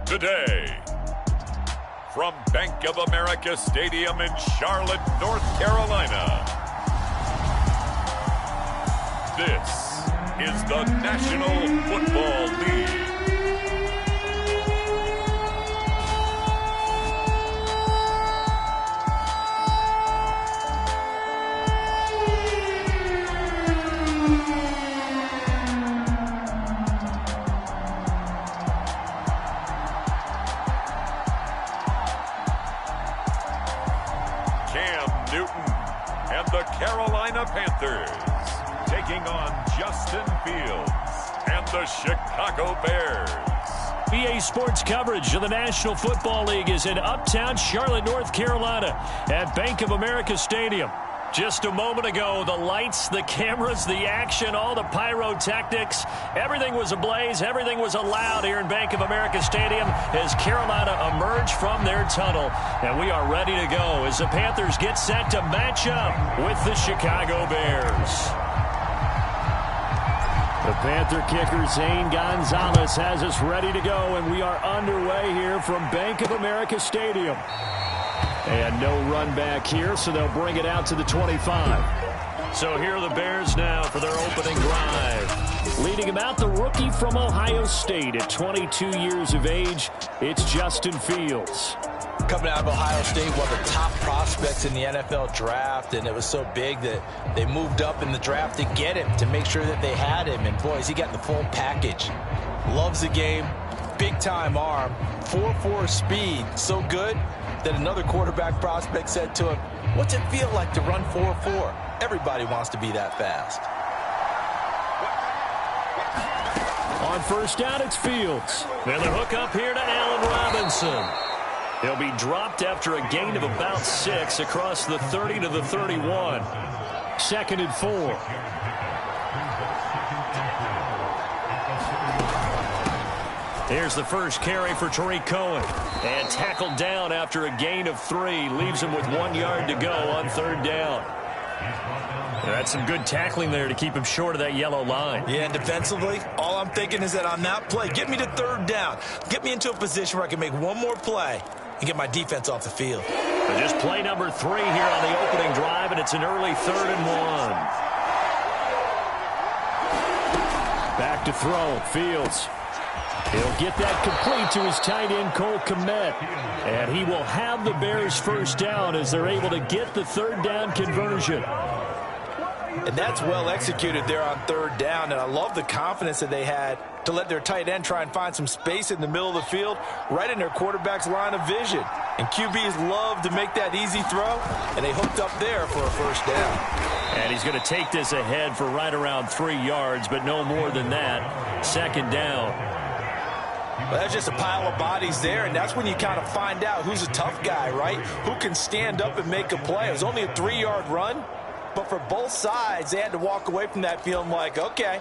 today. From Bank of America Stadium in Charlotte, North Carolina, this is the National Football League. The Carolina Panthers taking on Justin Fields and the Chicago Bears. EA Sports coverage of the National Football League is in uptown Charlotte, North Carolina at Bank of America Stadium. Just a moment ago, the lights, the cameras, the action, all the pyrotechnics, everything was ablaze, everything was allowed here in Bank of America Stadium as Carolina emerged from their tunnel. And we are ready to go as the Panthers get set to match up with the Chicago Bears. The Panther kicker, Zane Gonzalez, has us ready to go, and we are underway here from Bank of America Stadium. And no run back here, so they'll bring it out to the 25. So here are the Bears now for their opening drive. Leading him out, the rookie from Ohio State at 22 years of age, it's Justin Fields. Coming out of Ohio State, one of the top prospects in the NFL draft, and it was so big that they moved up in the draft to get him, to make sure that they had him. And boys, he got the full package. Loves the game, big-time arm, 4.4 speed, so good that another quarterback prospect said to him, "What's it feel like to run 4.4? Everybody wants to be that fast." On first down, it's Fields. And the hook up here to Allen Robinson. He'll be dropped after a gain of about 6 across the 30 to the 31. 2nd and 4. Here's the first carry for Tariq Cohen. And tackled down after a gain of 3. Leaves him with 1 yard to go on 3rd down. That's some good tackling there to keep him short of that yellow line. Yeah, and defensively, all I'm thinking is that on that play, get me to 3rd down. Get me into a position where I can make one more play and get my defense off the field. But just play number 3 here on the opening drive, and it's an early 3rd and 1. Back to throw, Fields. He'll get that complete to his tight end, Cole Kmet. And he will have the Bears first down as they're able to get the 3rd down conversion. And that's well executed there on 3rd down. And I love the confidence that they had to let their tight end try and find some space in the middle of the field, right in their quarterback's line of vision. And QBs love to make that easy throw, and they hooked up there for a first down. And he's going to take this ahead for right around 3 yards, but no more than that. 2nd down. Well, that's just a pile of bodies there, and that's when you kind of find out who's a tough guy, right? Who can stand up and make a play. It was only a 3-yard run, but for both sides, they had to walk away from that feeling like, okay,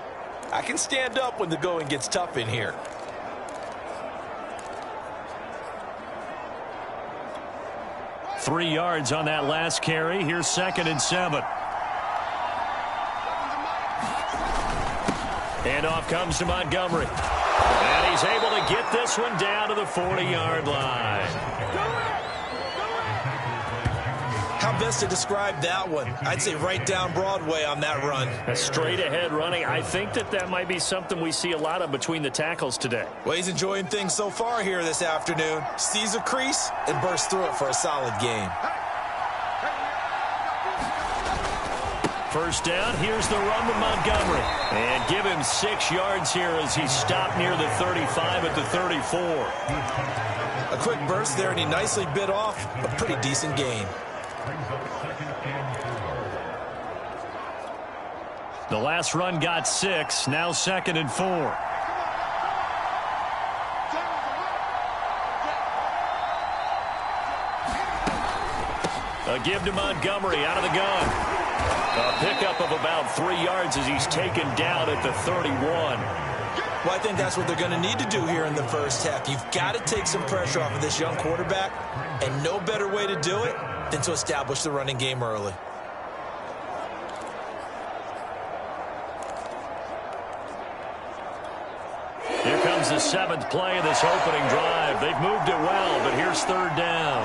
I can stand up when the going gets tough in here. Three yards on that last carry. Here's 2nd and 7. And off comes to Montgomery. And he's able to get this one down to the 40-yard line. How best to describe that one? I'd say right down Broadway on that run. A straight-ahead running. I think that might be something we see a lot of between the tackles today. Well, he's enjoying things so far here this afternoon. Sees a crease and bursts through it for a solid game. First down, here's the run with Montgomery. And give him 6 yards here as he stopped near the 35 at the 34. A quick burst there, and he nicely bit off a pretty decent gain. The last run got 6, now 2nd and 4. A give to Montgomery out of the gun. A pickup of about 3 yards as he's taken down at the 31. Well, I think that's what they're going to need to do here in the first half. You've got to take some pressure off of this young quarterback, and no better way to do it than to establish the running game early. Here comes is the 7th play of this opening drive. They've moved it well, but here's 3rd down.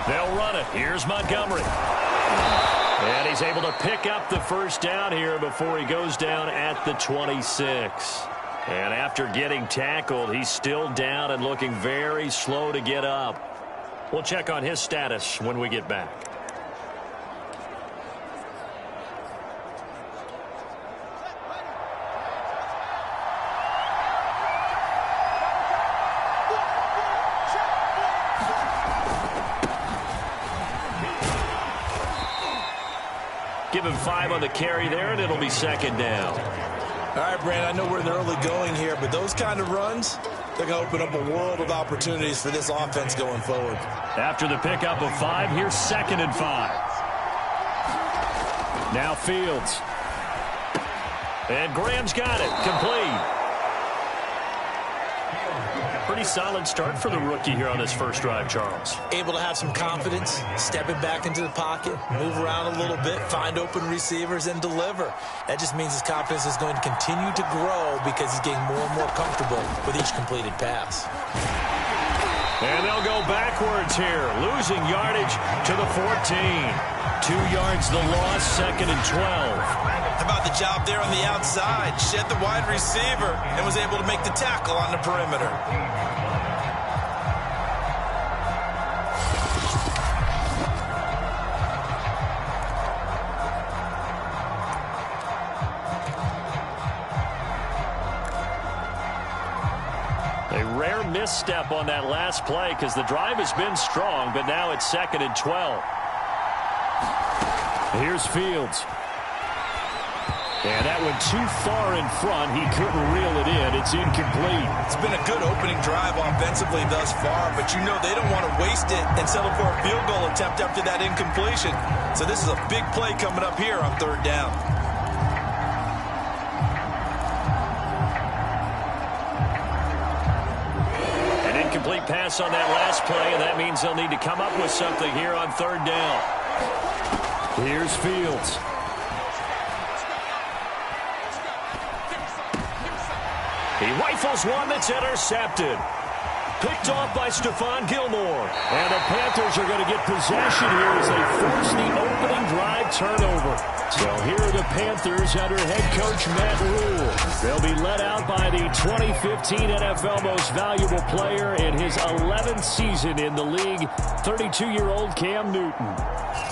They'll run it. Here's Montgomery. And he's able to pick up the 1st down here before he goes down at the 26. And after getting tackled, he's still down and looking very slow to get up. We'll check on his status when we get back. Give him 5 on the carry there, and it'll be 2nd down. All right, Brand, I know we're in the early going here, but those kind of runs, they're going to open up a world of opportunities for this offense going forward. After the pickup of 5, here's 2nd and 5. Now Fields. And Graham's got it. Complete. Pretty solid start for the rookie here on his first drive, Charles. Able to have some confidence, stepping back into the pocket, move around a little bit, find open receivers, and deliver. That just means his confidence is going to continue to grow because he's getting more and more comfortable with each completed pass. And they'll go backwards here, losing yardage to the 14. 2 yards the loss, 2nd and 12. How about the job there on the outside? Shed the wide receiver and was able to make the tackle on the perimeter. A rare misstep on that last play because the drive has been strong, but now it's 2nd and 12. Here's Fields. And that went too far in front. He couldn't reel it in. It's incomplete. It's been a good opening drive offensively thus far, but you know they don't want to waste it and settle for a field goal attempt after that incompletion. So this is a big play coming up here on 3rd down. An incomplete pass on that last play, and that means they'll need to come up with something here on 3rd down. Here's Fields. He rifles one that's intercepted. Picked off by Stephon Gilmore. And the Panthers are going to get possession here as they force the opening drive turnover. So here are the Panthers under head coach Matt Rule. They'll be led out by the 2015 NFL Most Valuable Player in his 11th season in the league, 32-year-old Cam Newton.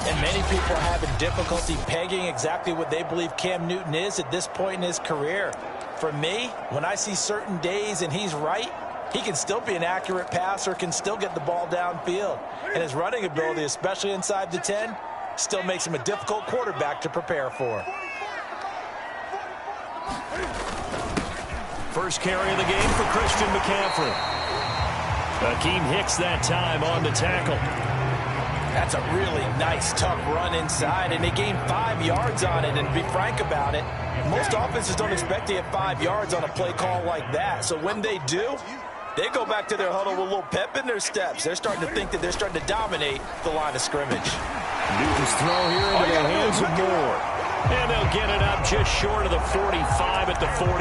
And many people are having difficulty pegging exactly what they believe Cam Newton is at this point in his career. For me, when I see certain days and he's right, he can still be an accurate passer, can still get the ball downfield. And his running ability, especially inside the 10, still makes him a difficult quarterback to prepare for. First carry of the game for Christian McCaffrey. Akeem Hicks that time on the tackle. That's a really nice, tough run inside, and they gained 5 yards on it. And to be frank about it, most offenses don't expect to get 5 yards on a play call like that. So when they do, they go back to their huddle with a little pep in their steps. They're starting to think that they're starting to dominate the line of scrimmage. Newton's throw here into the hands of Moore. And they'll get it up just short of the 45 at the 44.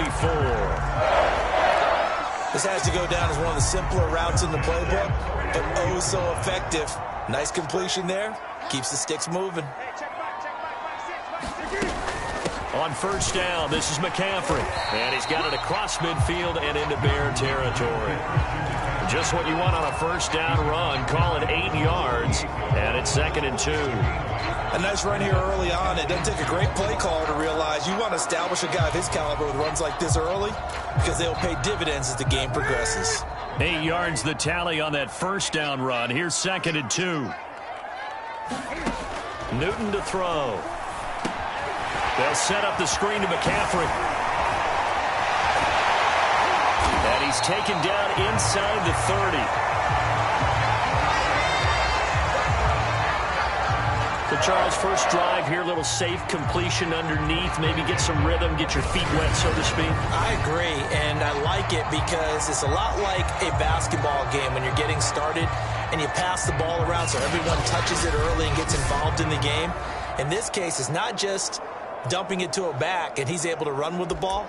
This has to go down as one of the simpler routes in the playbook, but oh so effective. Nice completion there. Keeps the sticks moving. On 1st down, this is McCaffrey. And he's got it across midfield and into Bear territory. Just what you want on a 1st down run. Call it 8 yards, and it's 2nd and 2. A nice run here early on. It doesn't take a great play caller to realize you want to establish a guy of his caliber with runs like this early because they'll pay dividends as the game progresses. 8 yards the tally on that 1st down run. Here's 2nd and 2. Newton to throw. They'll set up the screen to McCaffrey. And he's taken down inside the 30. So, Charles, first drive here, little safe completion underneath, maybe get some rhythm, get your feet wet, so to speak. I agree, and I like it because it's a lot like a basketball game when you're getting started and you pass the ball around so everyone touches it early and gets involved in the game. In this case, it's not just dumping it to a back and he's able to run with the ball.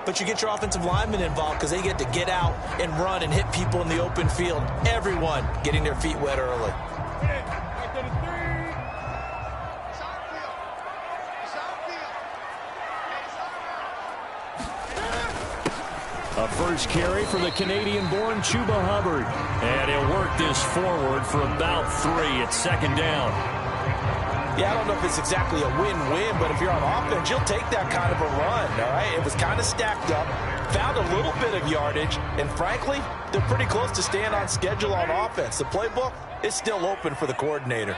but you get your offensive linemen involved because they get to get out and run and hit people in the open field. Everyone getting their feet wet early. A first carry for the Canadian-born Chuba Hubbard. And he'll work this forward for about 3 at second down. Yeah, I don't know if it's exactly a win-win, but if you're on offense, you'll take that kind of a run, all right? It was kind of stacked up, found a little bit of yardage, and frankly, they're pretty close to staying on schedule on offense. The playbook is still open for the coordinator.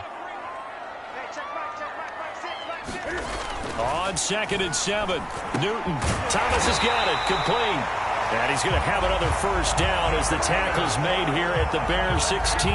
On 2nd and 7, Newton. Thomas has got it, complete. And he's going to have another first down as the tackle's made here at the Bears 16.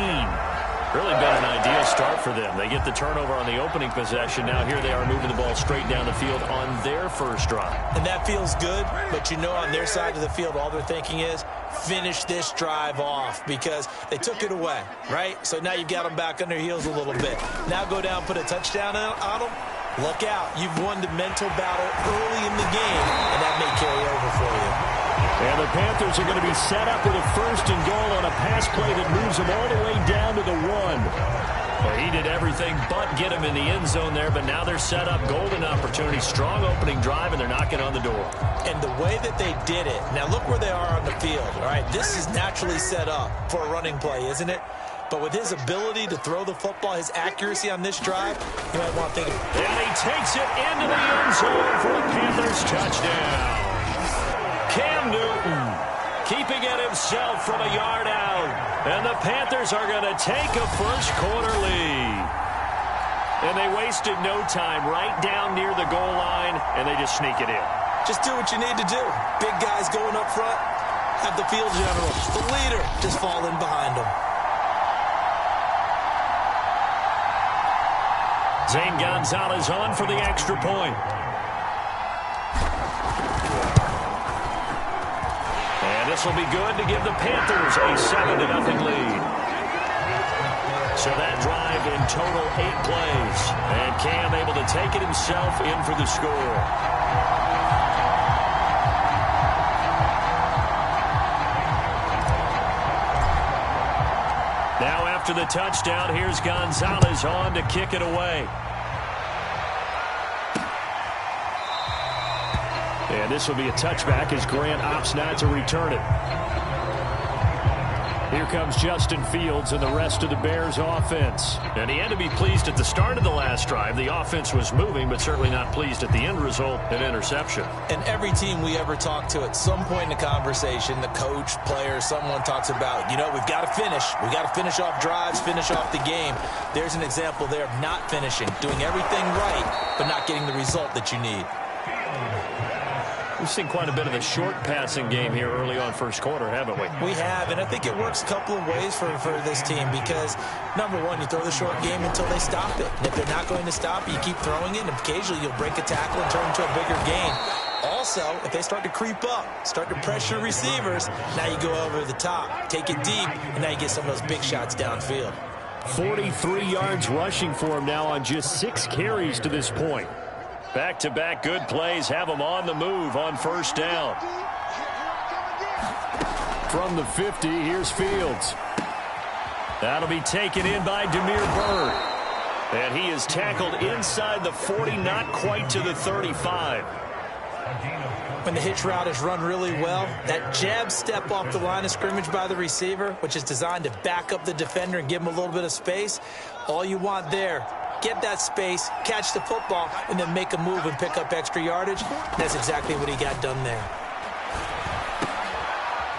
Really been an ideal start for them. They get the turnover on the opening possession. Now here they are moving the ball straight down the field on their first drive. And that feels good, but you know on their side of the field, all they're thinking is finish this drive off because they took it away, right? So now you've got them back on their heels a little bit. Now go down, put a touchdown on them. Look out. You've won the mental battle early in the game, and that may carry over for you. And the Panthers are going to be set up with a 1st and goal on a pass play that moves them all the way down to the 1. Well, he did everything but get him in the end zone there, but now they're set up. Golden opportunity, strong opening drive, and they're knocking on the door. And the way that they did it, now look where they are on the field, all right? This is naturally set up for a running play, isn't it? But with his ability to throw the football, his accuracy on this drive, you might want to think of it. And he takes it into the end zone for a Panthers touchdown. Cam Newton keeping it himself from a yard out. And the Panthers are going to take a first-quarter lead. And they wasted no time right down near the goal line, and they just sneak it in. Just do what you need to do. Big guys going up front, have the field general, the leader, just fall in behind them. Zane Gonzalez on for the extra point. And this will be good to give the Panthers a 7-0 lead. So that drive in total 8 plays. And Cam able to take it himself in for the score. Now after the touchdown, here's Gonzalez on to kick it away. And this will be a touchback as Grant opts not to return it. Here comes Justin Fields and the rest of the Bears offense. And he had to be pleased at the start of the last drive. The offense was moving, but certainly not pleased at the end result, an interception. And every team we ever talk to at some point in the conversation, the coach, player, someone talks about, you know, we've got to finish. We've got to finish off drives, finish off the game. There's an example there of not finishing, doing everything right, but not getting the result that you need. We've seen quite a bit of the short passing game here early on first quarter, haven't we? We have, and I think it works a couple of ways for this team because, number one, you throw the short game until they stop it. And if they're not going to stop it, you keep throwing it, and occasionally you'll break a tackle and turn into a bigger gain. Also, if they start to creep up, start to pressure receivers, now you go over the top, take it deep, and now you get some of those big shots downfield. 43 yards rushing for him now on just 6 carries to this point. Back-to-back good plays have them on the move on first down. From the 50, here's Fields. That'll be taken in by Demir Bird. And he is tackled inside the 40, not quite to the 35. When the hitch route is run really well, that jab step off the line of scrimmage by the receiver, which is designed to back up the defender and give him a little bit of space, all you want there, get that space, catch the football, and then make a move and pick up extra yardage. That's exactly what he got done there.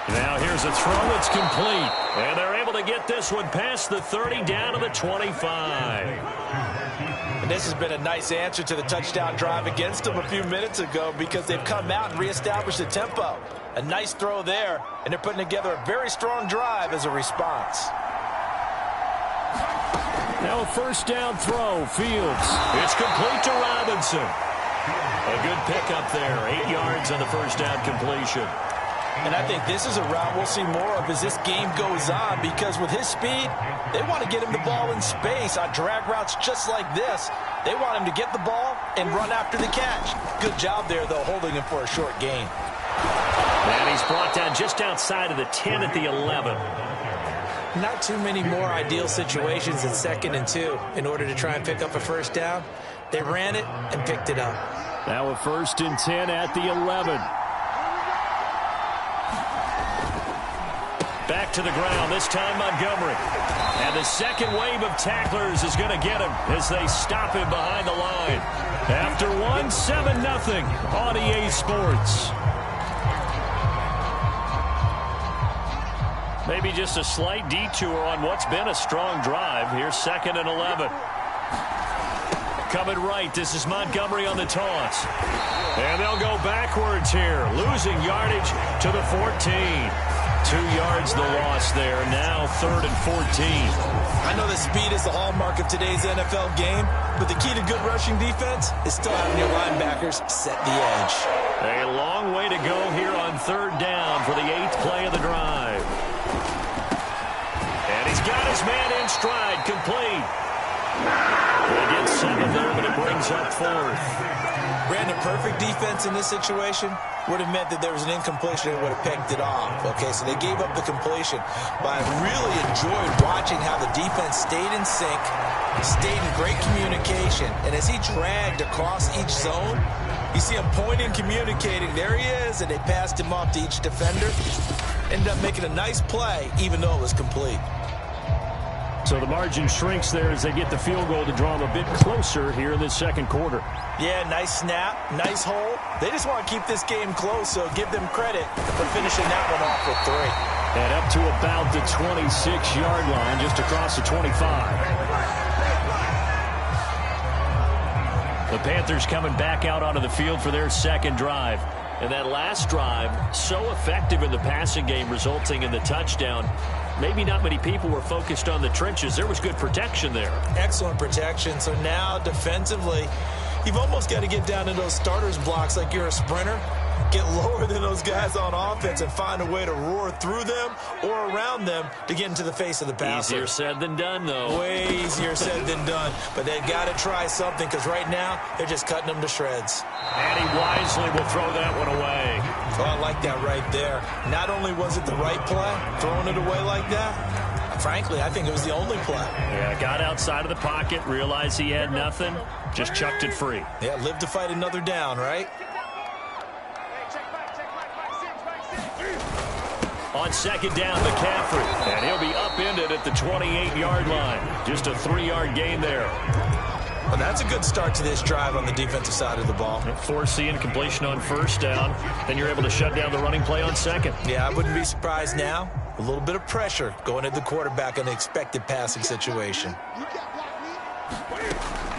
Now here's a throw that's complete. And they're able to get this one past the 30 down to the 25. And this has been a nice answer to the touchdown drive against them a few minutes ago because they've come out and reestablished the tempo. A nice throw there, and they're putting together a very strong drive as a response. Now a first down throw, Fields. It's complete to Robinson. A good pickup there, 8 yards on the first down completion. And I think this is a route we'll see more of as this game goes on because with his speed, they want to get him the ball in space on drag routes just like this. They want him to get the ball and run after the catch. Good job there, though, holding him for a short gain. he's brought down just outside of the 10 at the 11. Not too many more ideal situations in 2nd and 2 in order to try and pick up a first down. They ran it and picked it up. Now a 1st and 10 at the 11. Back to the ground, this time Montgomery. And the second wave of tacklers is going to get him as they stop him behind the line. After one, 7-0 on EA Sports. Maybe just a slight detour on what's been a strong drive. Here's 2nd and 11. Coming right, this is Montgomery on the toss. And they'll go backwards here, losing yardage to the 14. 2 yards the loss there. Now 3rd and 14. I know that speed is the hallmark of today's NFL game, but the key to good rushing defense is still having your linebackers set the edge. A long way to go here on 3rd down for the 8th play of the drive. And he's got his man in stride, complete. They get 7 there, but it brings up 4th. Brandon, perfect defense in this situation would have meant that there was an incompletion and would have picked it off. Okay, so they gave up the completion. But I really enjoyed watching how the defense stayed in sync, stayed in great communication. And as he dragged across each zone, you see him pointing, communicating. There he is, and they passed him off to each defender. Ended up making a nice play, even though it was complete. So the margin shrinks there as they get the field goal to draw them a bit closer here in this 2nd quarter. Yeah, nice snap, nice hole. They just want to keep this game close, so give them credit for finishing that one off with 3. And up to about the 26-yard line, just across the 25. The Panthers coming back out onto the field for their 2nd drive. And that last drive, so effective in the passing game, resulting in the touchdown. Maybe not many people were focused on the trenches. There was good protection there. Excellent protection. So now defensively, you've almost got to get down in those starters blocks like you're a sprinter. Get lower than those guys on offense and find a way to roar through them or around them to get into the face of the passer. Easier said than done, though. Way easier said than done. But they've got to try something because right now they're just cutting them to shreds. And he wisely will throw that one away. Oh, I like that right there. Not only was it the right play, throwing it away like that, frankly, I think it was the only play. Yeah, got outside of the pocket, realized he had nothing, just chucked it free. Yeah, live to fight another down, right? On 2nd down, McCaffrey. And he'll be upended at the 28-yard line. Just a 3-yard gain there. Well, that's a good start to this drive on the defensive side of the ball. Forcing completion on 1st down. Then you're able to shut down the running play on 2nd. Yeah, I wouldn't be surprised now. A little bit of pressure going at the quarterback in an expected passing situation.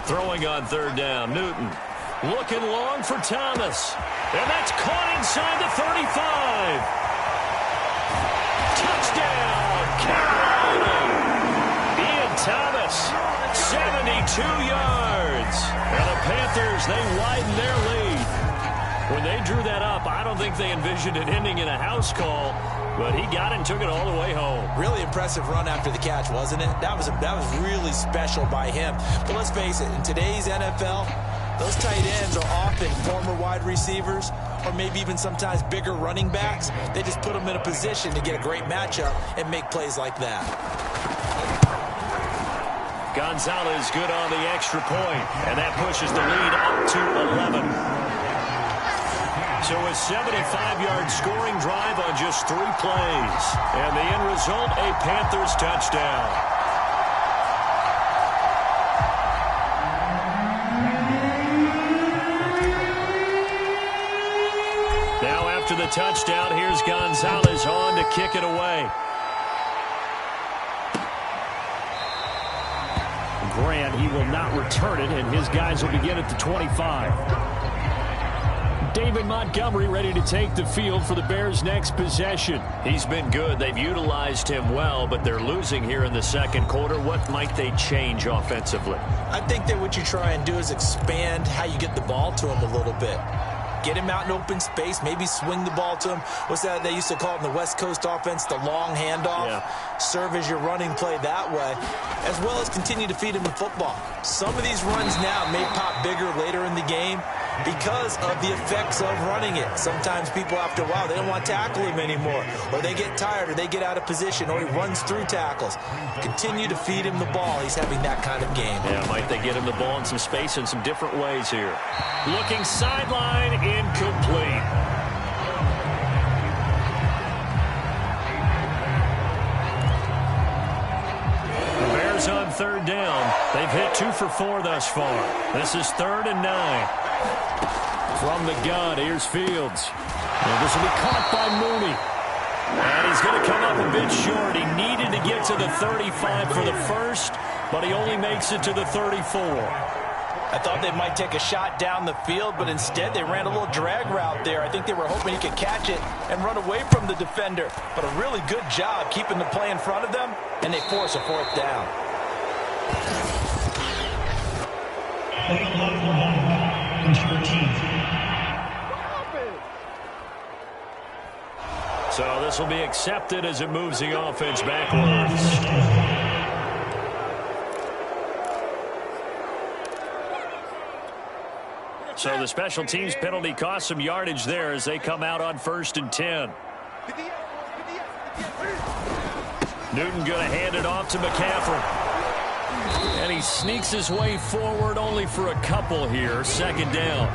Throwing on 3rd down, Newton. Looking long for Thomas. And that's caught inside the 35. Touchdown, Carolina. Ian Thomas, 72 yards. And the Panthers, they widen their lead. When they drew that up, I don't think they envisioned it ending in a house call, but he got it and took it all the way home. Really impressive run after the catch, wasn't it? That was really special by him. But let's face it, in today's NFL, those tight ends are often former wide receivers or maybe even sometimes bigger running backs. They just put them in a position to get a great matchup and make plays like that. Gonzalez good on the extra point, and that pushes the lead up to 11. So a 75-yard scoring drive on just 3 plays. And the end result, a Panthers touchdown. Now after the touchdown, here's Gonzalez on to kick it away. Grant, he will not return it, and his guys will begin at the 25. David Montgomery ready to take the field for the Bears' next possession. He's been good. They've utilized him well, but they're losing here in the 2nd quarter. What might they change offensively? I think that what you try and do is expand how you get the ball to him a little bit. Get him out in open space, maybe swing the ball to him. What's that they used to call it in the West Coast offense, the long handoff? Yeah. Serve as your running play that way, as well as continue to feed him the football. Some of these runs now may pop bigger later in the game, because of the effects of running it. Sometimes people, after a while, they don't want to tackle him anymore, or they get tired, or they get out of position, or he runs through tackles. Continue to feed him the ball. He's having that kind of game. Yeah, might they get him the ball in some space in some different ways here. Looking sideline, incomplete. On third down. They've hit 2 for 4 thus far. This is 3rd and 9. From the gun, here's Fields. And this will be caught by Mooney. And he's going to come up a bit short. He needed to get to the 35 for the first, but he only makes it to the 34. I thought they might take a shot down the field, but instead they ran a little drag route there. I think they were hoping he could catch it and run away from the defender. But a really good job keeping the play in front of them, and they force a 4th down. So this will be accepted as it moves the offense backwards. So the special teams penalty cost some yardage there as they come out on 1st and 10. Newton going to hand it off to McCaffrey. And he sneaks his way forward only for a couple here. 2nd down.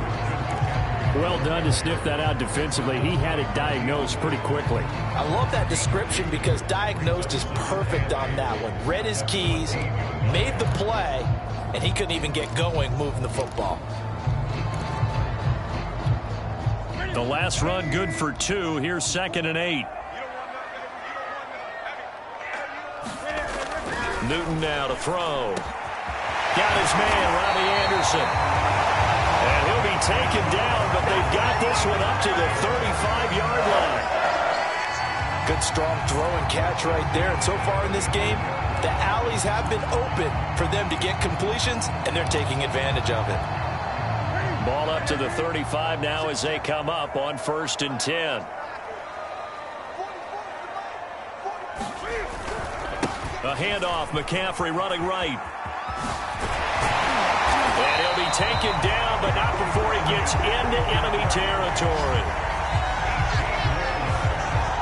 Well done to sniff that out defensively. He had it diagnosed pretty quickly. I love that description because diagnosed is perfect on that one. Read his keys, made the play, and he couldn't even get going moving the football. The last run good for 2. Here's 2nd and 8. Newton now to throw. Got his man, Robbie Anderson. And he'll be taken down, but they've got this one up to the 35-yard line. Good strong throw and catch right there. And so far in this game, the alleys have been open for them to get completions, and they're taking advantage of it. Ball up to the 35 now as they come up on 1st and 10. A handoff, McCaffrey running right. And he'll be taken down, but not before he gets into enemy territory.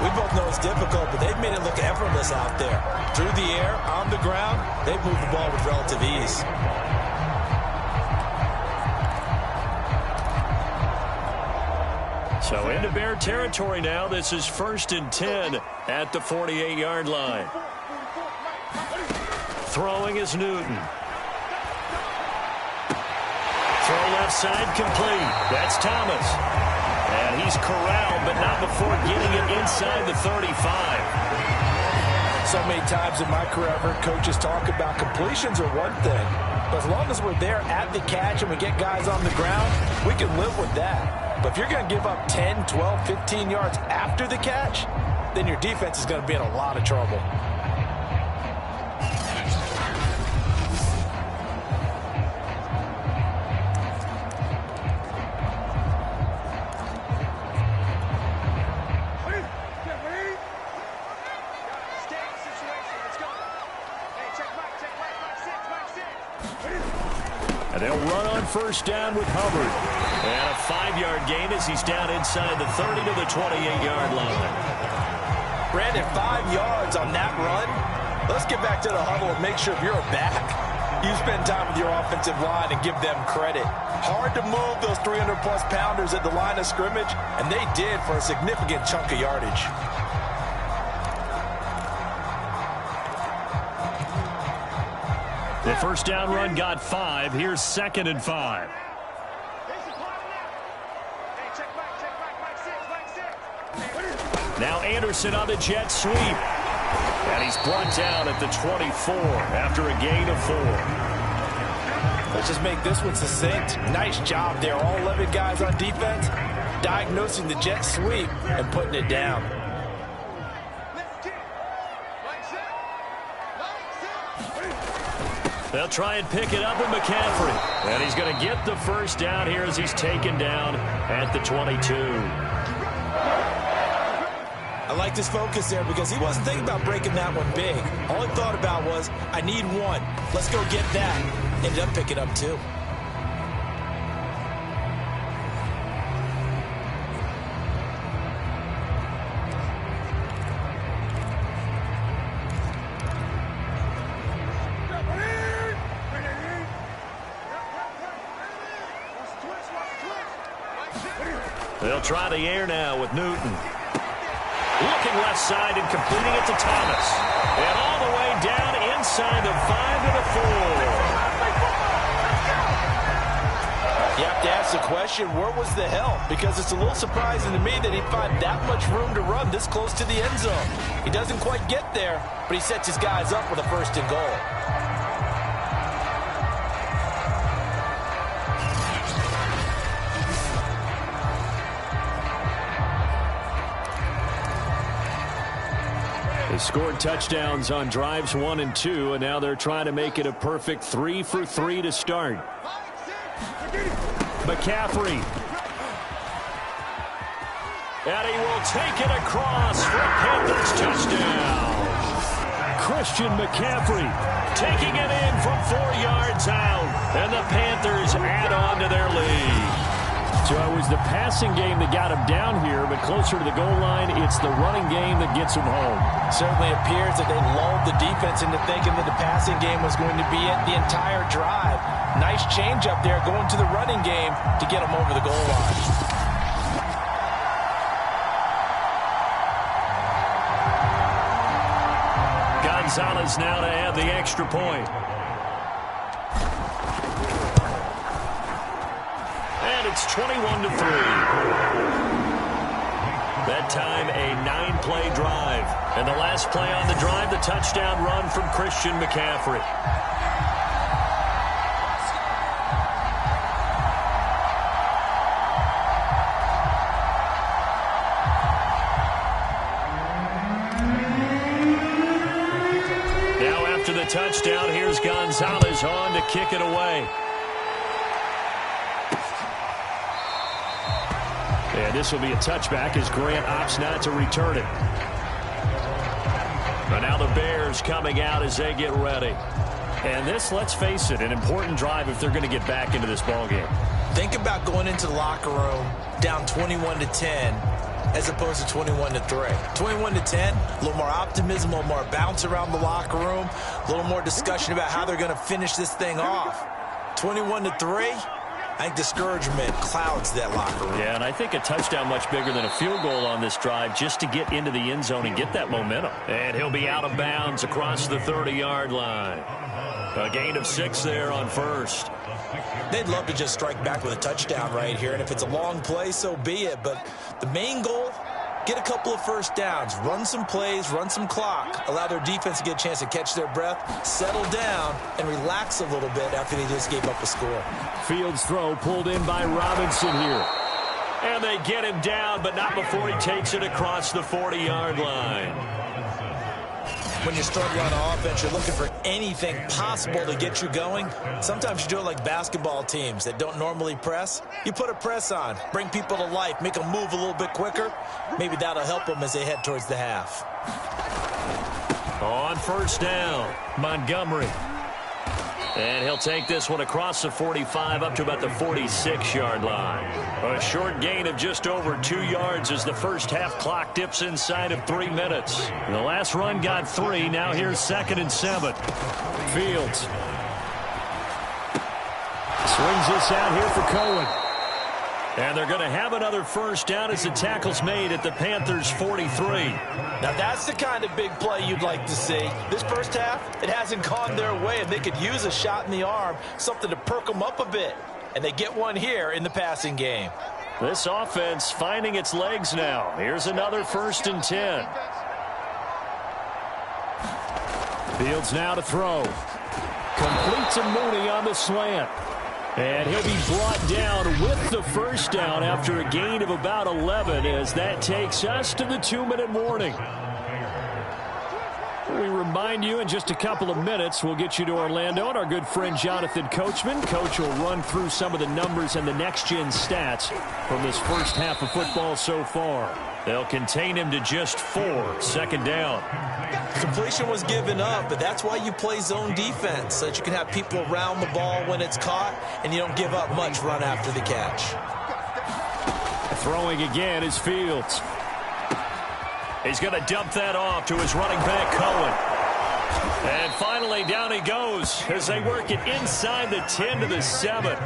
We both know it's difficult, but they've made it look effortless out there. Through the air, on the ground, they've moved the ball with relative ease. So into Bear territory now. This is 1st and 10 at the 48-yard line. Throwing is Newton. Throw left side complete. That's Thomas. And he's corralled, but not before getting it inside the 35. So many times in my career, I've heard coaches talk about completions are one thing. But as long as we're there at the catch and we get guys on the ground, we can live with that. But if you're going to give up 10, 12, 15 yards after the catch, then your defense is going to be in a lot of trouble. And they'll run on 1st down with Hubbard. And a 5-yard gain as he's down inside the 30 to the 28-yard line. Brandon, 5 yards on that run. Let's get back to the huddle and make sure if you're a back, you spend time with your offensive line and give them credit. Hard to move those 300-plus pounders at the line of scrimmage, and they did for a significant chunk of yardage. The 1st down run got 5. Here's 2nd and 5. Now Anderson on the jet sweep. And he's brought down at the 24 after a gain of 4. Let's just make this one succinct. Nice job there. All 11 guys on defense diagnosing the jet sweep and putting it down. They'll try and pick it up with McCaffrey. And he's going to get the 1st down here as he's taken down at the 22. I liked his focus there because he wasn't thinking about breaking that one big. All he thought about was, I need 1. Let's go get that. Ended up picking up 2. They'll try the air now with Newton. Looking left side and completing it to Thomas. And all the way down inside the 5 to the 4. You have to ask the question, where was the help? Because it's a little surprising to me that he'd find that much room to run this close to the end zone. He doesn't quite get there, but he sets his guys up with a 1st and goal. They scored touchdowns on drives 1 and 2, and now they're trying to make it a perfect 3 for 3 to start. McCaffrey. And he will take it across for a Panthers touchdown. Christian McCaffrey taking it in from 4 yards out. And the Panthers add on to their lead. So it was the passing game that got him down here, but closer to the goal line, it's the running game that gets him home. Certainly appears that they lulled the defense into thinking that the passing game was going to be it the entire drive. Nice change up there going to the running game to get him over the goal line. Gonzalez now to add the extra point. It's 21 to 3. That time a 9-play drive. And the last play on the drive, the touchdown run from Christian McCaffrey. Now after the touchdown, here's Gonzalez on to kick it away. And this will be a touchback as Grant opts not to return it. But now the Bears coming out as they get ready. And this, let's face it, an important drive if they're going to get back into this ballgame. Think about going into the locker room down 21-10 as opposed to 21-3. 21-10, a little more optimism, a little more bounce around the locker room, a little more discussion about how they're going to finish this thing off. 21-3. I think discouragement clouds that locker room. Yeah, and I think a touchdown much bigger than a field goal on this drive just to get into the end zone and get that momentum. And he'll be out of bounds across the 30-yard line. A gain of 6 there on 1st. They'd love to just strike back with a touchdown right here, and if it's a long play, so be it. But the main goal, get a couple of 1st downs, run some plays, run some clock, allow their defense to get a chance to catch their breath, settle down, and relax a little bit after they just gave up a score. Fields throw pulled in by Robinson here. And they get him down, but not before he takes it across the 40-yard line. When you're struggling on offense, you're looking for anything possible to get you going. Sometimes you do it like basketball teams that don't normally press. You put a press on, bring people to life, make them move a little bit quicker. Maybe that'll help them as they head towards the half. On 1st down, Montgomery. And he'll take this one across the 45 up to about the 46-yard line. A short gain of just over 2 yards as the first half clock dips inside of 3 minutes. The last run got 3. Now here's 2nd and 7. Fields. Swings this out here for Cohen. And they're going to have another 1st down as the tackle's made at the Panthers' 43. Now that's the kind of big play you'd like to see. This first half, it hasn't gone their way, and they could use a shot in the arm, something to perk them up a bit. And they get one here in the passing game. This offense finding its legs now. Here's another 1st and 10. Fields now to throw. Complete to Mooney on the slant. And he'll be brought down with the 1st down after a gain of about 11 as that takes us to the 2-minute warning. We remind you in just a couple of minutes we'll get you to Orlando and our good friend Jonathan Coachman. Coach will run through some of the numbers and the next-gen stats from this first half of football so far. They'll contain him to just 4, 2nd down. Completion was given up, but that's why you play zone defense, so that you can have people around the ball when it's caught, and you don't give up much run after the catch. Throwing again is Fields. He's going to dump that off to his running back, Cohen. And finally, down he goes as they work it inside the 10 to the 7.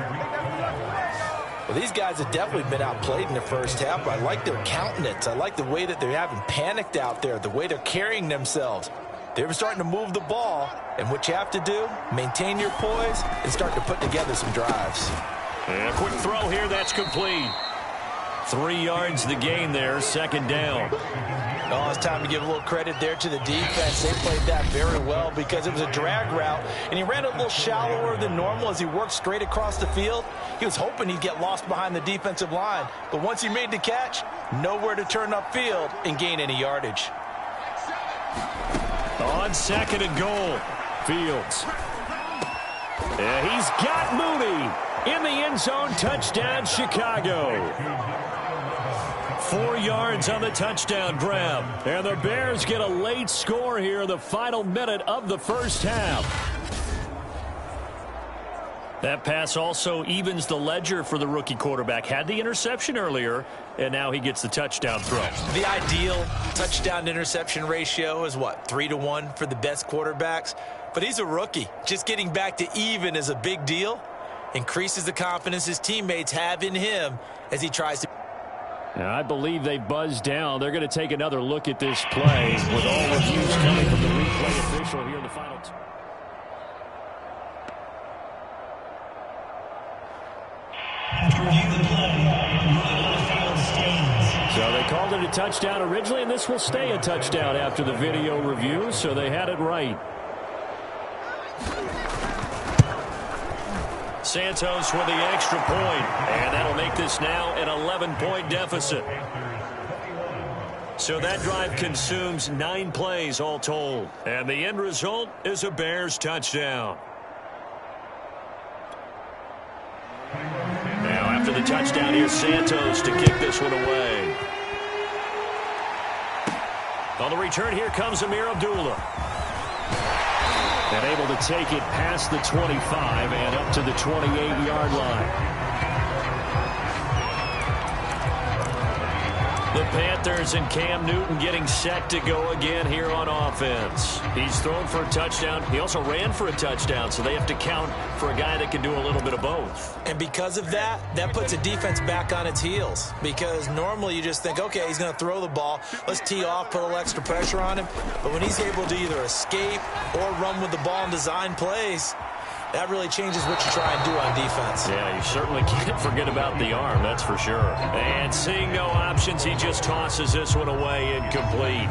Well, these guys have definitely been outplayed in the first half, but I like their countenance. I like the way that they haven't panicked out there, the way they're carrying themselves. They're starting to move the ball, and what you have to do, maintain your poise and start to put together some drives. And a quick throw here, that's complete. 3 yards the gain there, second down. Oh, it's time to give a little credit there to the defense. They played that very well because it was a drag route, and he ran a little shallower than normal as he worked straight across the field. He was hoping he'd get lost behind the defensive line, but once he made the catch, nowhere to turn upfield and gain any yardage. On second and goal, Fields. Yeah, he's got Mooney in the end zone. Touchdown, Chicago. 4 yards on the touchdown grab. And the Bears get a late score here in the final minute of the first half. That pass also evens the ledger for the rookie quarterback. Had the interception earlier, and now he gets the touchdown throw. The ideal touchdown-interception ratio is what, 3-to-1 for the best quarterbacks? But he's a rookie. Just getting back to even is a big deal. Increases the confidence his teammates have in him as he tries to. Now, I believe they buzzed down. They're going to take another look at this play with all reviews coming from the replay official here in the final. So they called it a touchdown originally, and this will stay a touchdown after the video review, so they had it right. Santos with the extra point, and that'll make this now an 11-point deficit. So that drive consumes 9 plays all told, and the end result is a Bears touchdown. Now after the touchdown, here's Santos to kick this one away. On the return, here comes Amir Abdullah. And able to take it past the 25 and up to the 28-yard line. The Panthers and Cam Newton getting set to go again here on offense. He's thrown for a touchdown. He also ran for a touchdown, so they have to count for a guy that can do a little bit of both. And because of that, that puts a defense back on its heels. Because normally you just think, okay, he's going to throw the ball. Let's tee off, put a little extra pressure on him. But when he's able to either escape or run with the ball and design plays, that really changes what you try and do on defense. Yeah, you certainly can't forget about the arm, that's for sure. And seeing no options, he just tosses this one away incomplete.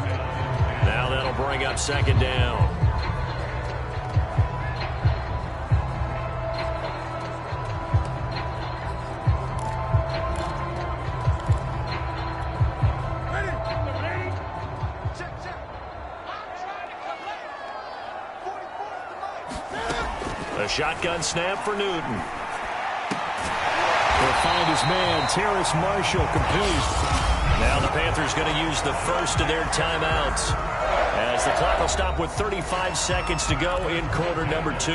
Now that'll bring up second down. A shotgun snap for Newton. He'll find his man, Terrace Marshall, complete. Now the Panthers going to use the first of their timeouts as the clock will stop with 35 seconds to go in quarter number 2.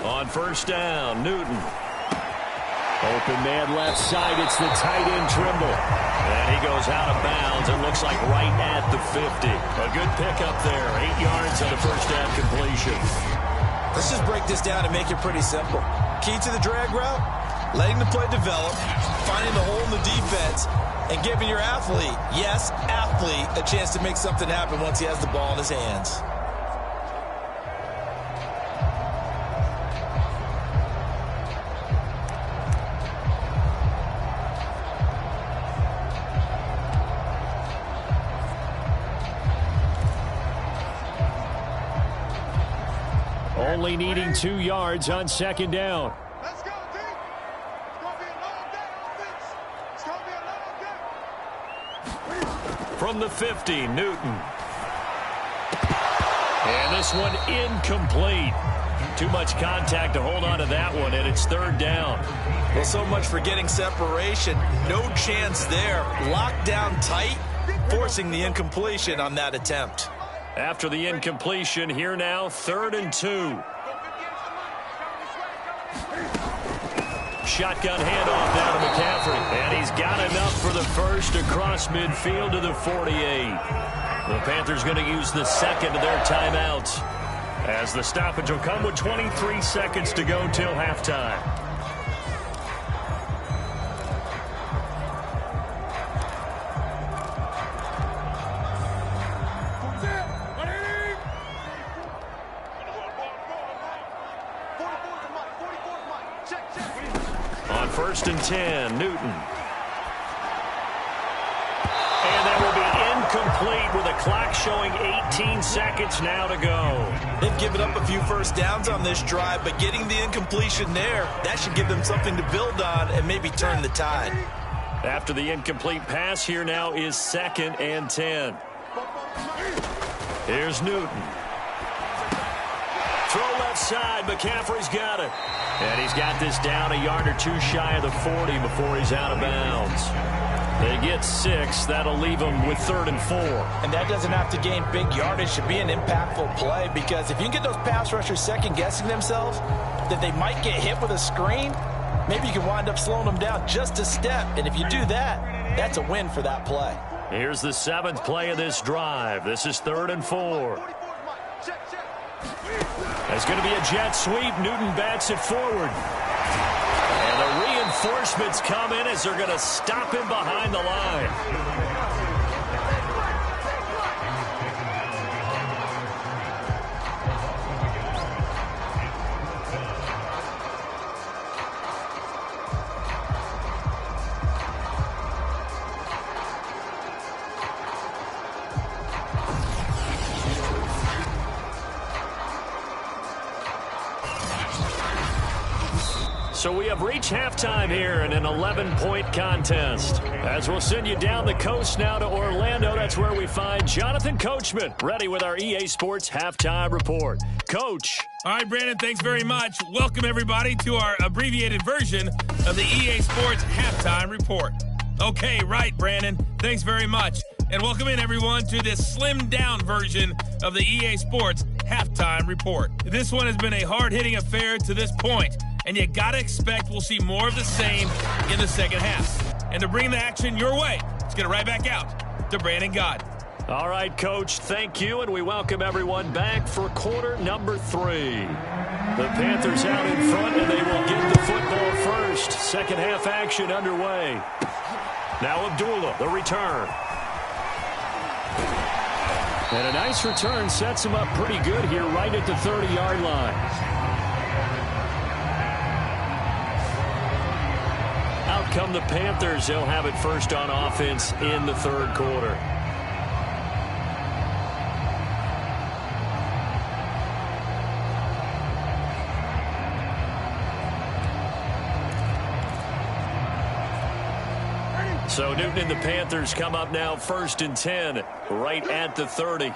On first down, Newton. Open man left side. It's the tight end Trimble. And he goes out of bounds. It looks like right at the 50. A good pickup there. 8 yards on the first down completion. Let's just break this down and make it pretty simple. Key to the drag route, letting the play develop, finding the hole in the defense, and giving your athlete, yes, athlete, a chance to make something happen once he has the ball in his hands. Only needing 2 yards on second down. Let's go, team. It's going to be a long day, offense. It's going to be a long day. From the 50, Newton. And this one incomplete. Too much contact to hold on to that one, and it's third down. Well, so much for getting separation. No chance there. Locked down tight, forcing the incompletion on that attempt. After the incompletion, here now, 3rd and 2. Shotgun handoff now to McCaffrey. And he's got enough for the first across midfield to the 48. The Panthers going to use the second of their timeouts, as the stoppage will come with 23 seconds to go till halftime. On 1st and 10, Newton. And that will be incomplete with a clock showing 18 seconds now to go. They've given up a few first downs on this drive, but getting the incompletion there, that should give them something to build on and maybe turn the tide. After the incomplete pass, here now is 2nd and 10. Here's Newton. Throw left side. McCaffrey's got it. And he's got this down a yard or two shy of the 40 before he's out of bounds. They get 6. That'll leave them with 3rd and 4. And that doesn't have to gain big yardage to be an impactful play, because if you can get those pass rushers second-guessing themselves that they might get hit with a screen, maybe you can wind up slowing them down just a step. And if you do that, that's a win for that play. Here's the 7th play of this drive. This is 3rd and 4. It's going to be a jet sweep. Newton bats it forward. And the reinforcements come in as they're going to stop him behind the line. So we have reached halftime here in an 11-point contest. As we'll send you down the coast now to Orlando, that's where we find Jonathan Coachman, ready with our EA Sports Halftime Report. Coach. All right, Brandon, thanks very much. Welcome, everybody, to our abbreviated version of the EA Sports Halftime Report. Okay, right, Brandon. Thanks very much. And welcome in, everyone, to this slimmed-down version of the EA Sports Halftime Report. This one has been a hard-hitting affair to this point, and you got to expect we'll see more of the same in the second half. And to bring the action your way, let's get it right back out to Brandon God. All right, Coach, thank you, and we welcome everyone back for quarter number 3. The Panthers out in front, and they will get the football first. Second half action underway. Now Abdullah, the return. And a nice return sets him up pretty good here right at the 30-yard line. Out come the Panthers. They'll have it first on offense in the third quarter. So Newton and the Panthers come up now 1st and 10, right at the 30.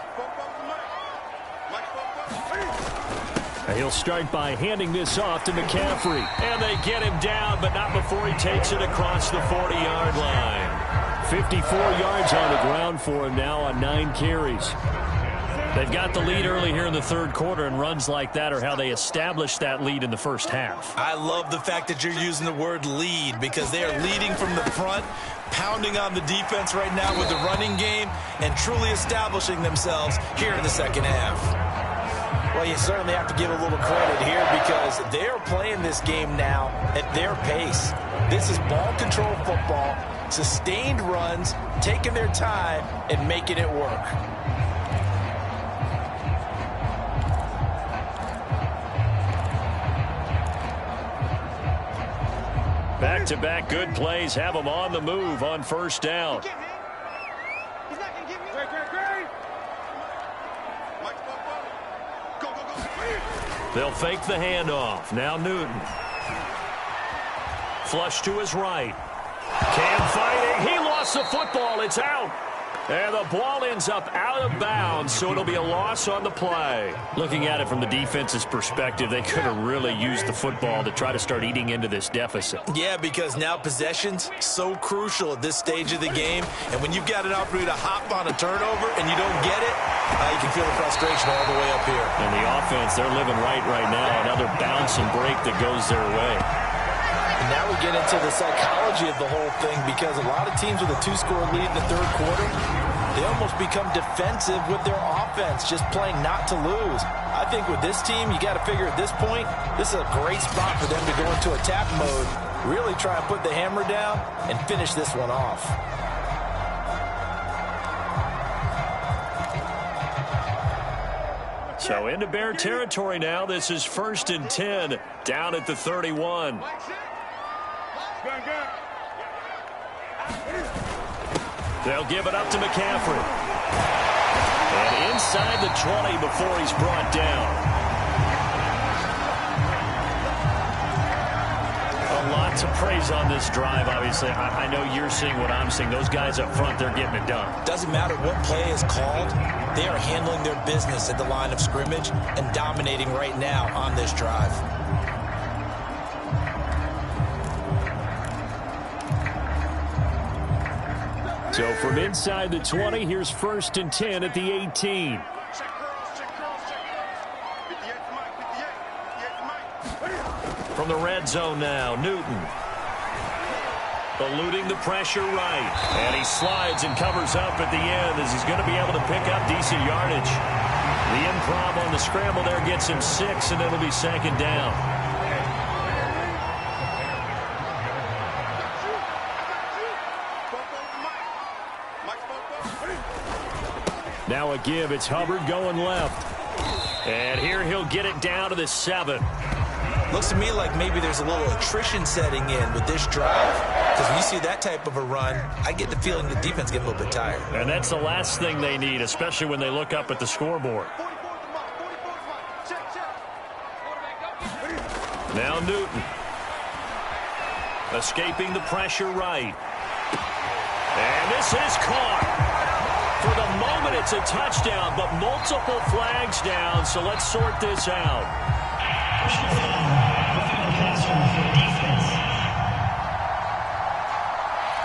He'll start by handing this off to McCaffrey. And they get him down, but not before he takes it across the 40-yard line. 54 yards on the ground for him now on 9 carries. They've got the lead early here in the third quarter, and runs like that are how they established that lead in the first half. I love the fact that you're using the word lead, because they are leading from the front, pounding on the defense right now with the running game, and truly establishing themselves here in the second half. Well, you certainly have to give a little credit here, because they're playing this game now at their pace. This is ball control football, sustained runs, taking their time, and making it work. Back-to-back good plays have them on the move on first down. They'll fake the handoff. Now Newton. Flush to his right. Cam fighting. He lost the football. It's out. And the ball ends up out of bounds, so it'll be a loss on the play. Looking at it from the defense's perspective, they could have really used the football to try to start eating into this deficit. Yeah, because now possession's so crucial at this stage of the game. And when you've got an opportunity to hop on a turnover and you don't get it, you can feel the frustration all the way up here. And the offense, they're living right now. Another bounce and break that goes their way. And now we get into the psychology of the whole thing, because a lot of teams with a 2-score lead in the third quarter, they almost become defensive with their offense, just playing not to lose. I think with this team, you got to figure at this point, this is a great spot for them to go into attack mode, really try and put the hammer down and finish this one off. So into Bear territory now. This is 1st and 10 down at the 31. They'll give it up to McCaffrey. And inside the 20 before he's brought down. A lot to praise on this drive, obviously. I know you're seeing what I'm seeing. Those guys up front, they're getting it done. Doesn't matter what play is called. They are handling their business at the line of scrimmage and dominating right now on this drive. So from inside the 20, here's 1st and 10 at the 18. From the red zone now, Newton. Eluding the pressure right. And he slides and covers up at the end as he's going to be able to pick up decent yardage. The improv on the scramble there gets him 6, and it'll be 2nd down. Now a give. It's Hubbard going left. And here he'll get it down to the 7. Looks to me like maybe there's a little attrition setting in with this drive. Because when you see that type of a run, I get the feeling the defense gets a little bit tired. And that's the last thing they need, especially when they look up at the scoreboard. Now Newton. Escaping the pressure right. And this is caught. For the moment, it's a touchdown, but multiple flags down, so let's sort this out.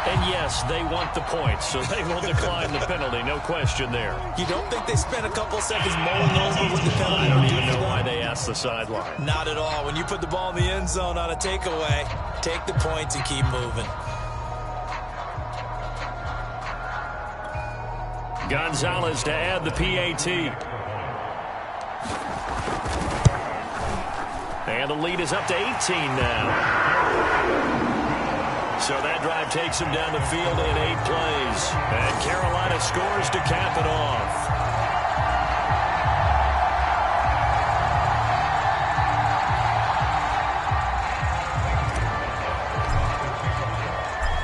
And yes, they want the points, so they will decline the penalty, no question there. You don't think they spent a couple seconds mulling over what the penalty? I don't even know why they asked the sideline. Not at all. When you put the ball in the end zone on a takeaway, take the points and keep moving. Gonzalez to add the PAT. And the lead is up to 18 now. So that drive takes him down the field in 8 plays. And Carolina scores to cap it off.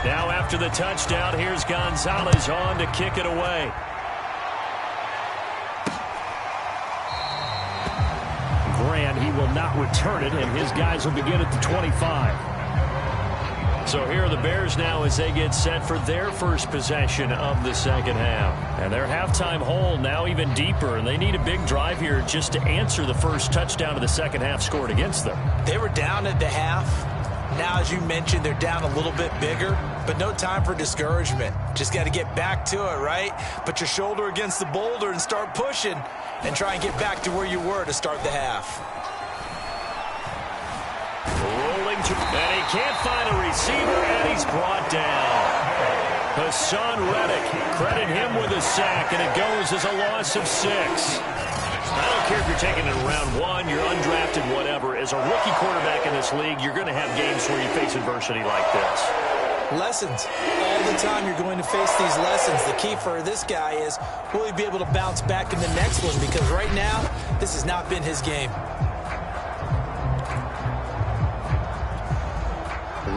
Now after the touchdown, here's Gonzalez on to kick it away. Grant, he will not return it, and his guys will begin at the 25. So here are the Bears now as they get set for their first possession of the second half. And their halftime hole now even deeper, and they need a big drive here just to answer the first touchdown of the second half scored against them. They were down at the half. Now, as you mentioned, they're down a little bit bigger, but no time for discouragement. Just got to get back to it, right? Put your shoulder against the boulder and start pushing and try and get back to where you were to start the half. Rolling to, and he can't find a receiver, and he's brought down. Hassan Reddick, credit him with a sack, and it goes as a loss of 6. I don't care if you're taking it in round 1, you're undrafted, whatever. As a rookie quarterback in this league, you're going to have games where you face adversity like this. Lessons. All the time you're going to face these lessons. The key for this guy is, will he be able to bounce back in the next one? Because right now, this has not been his game.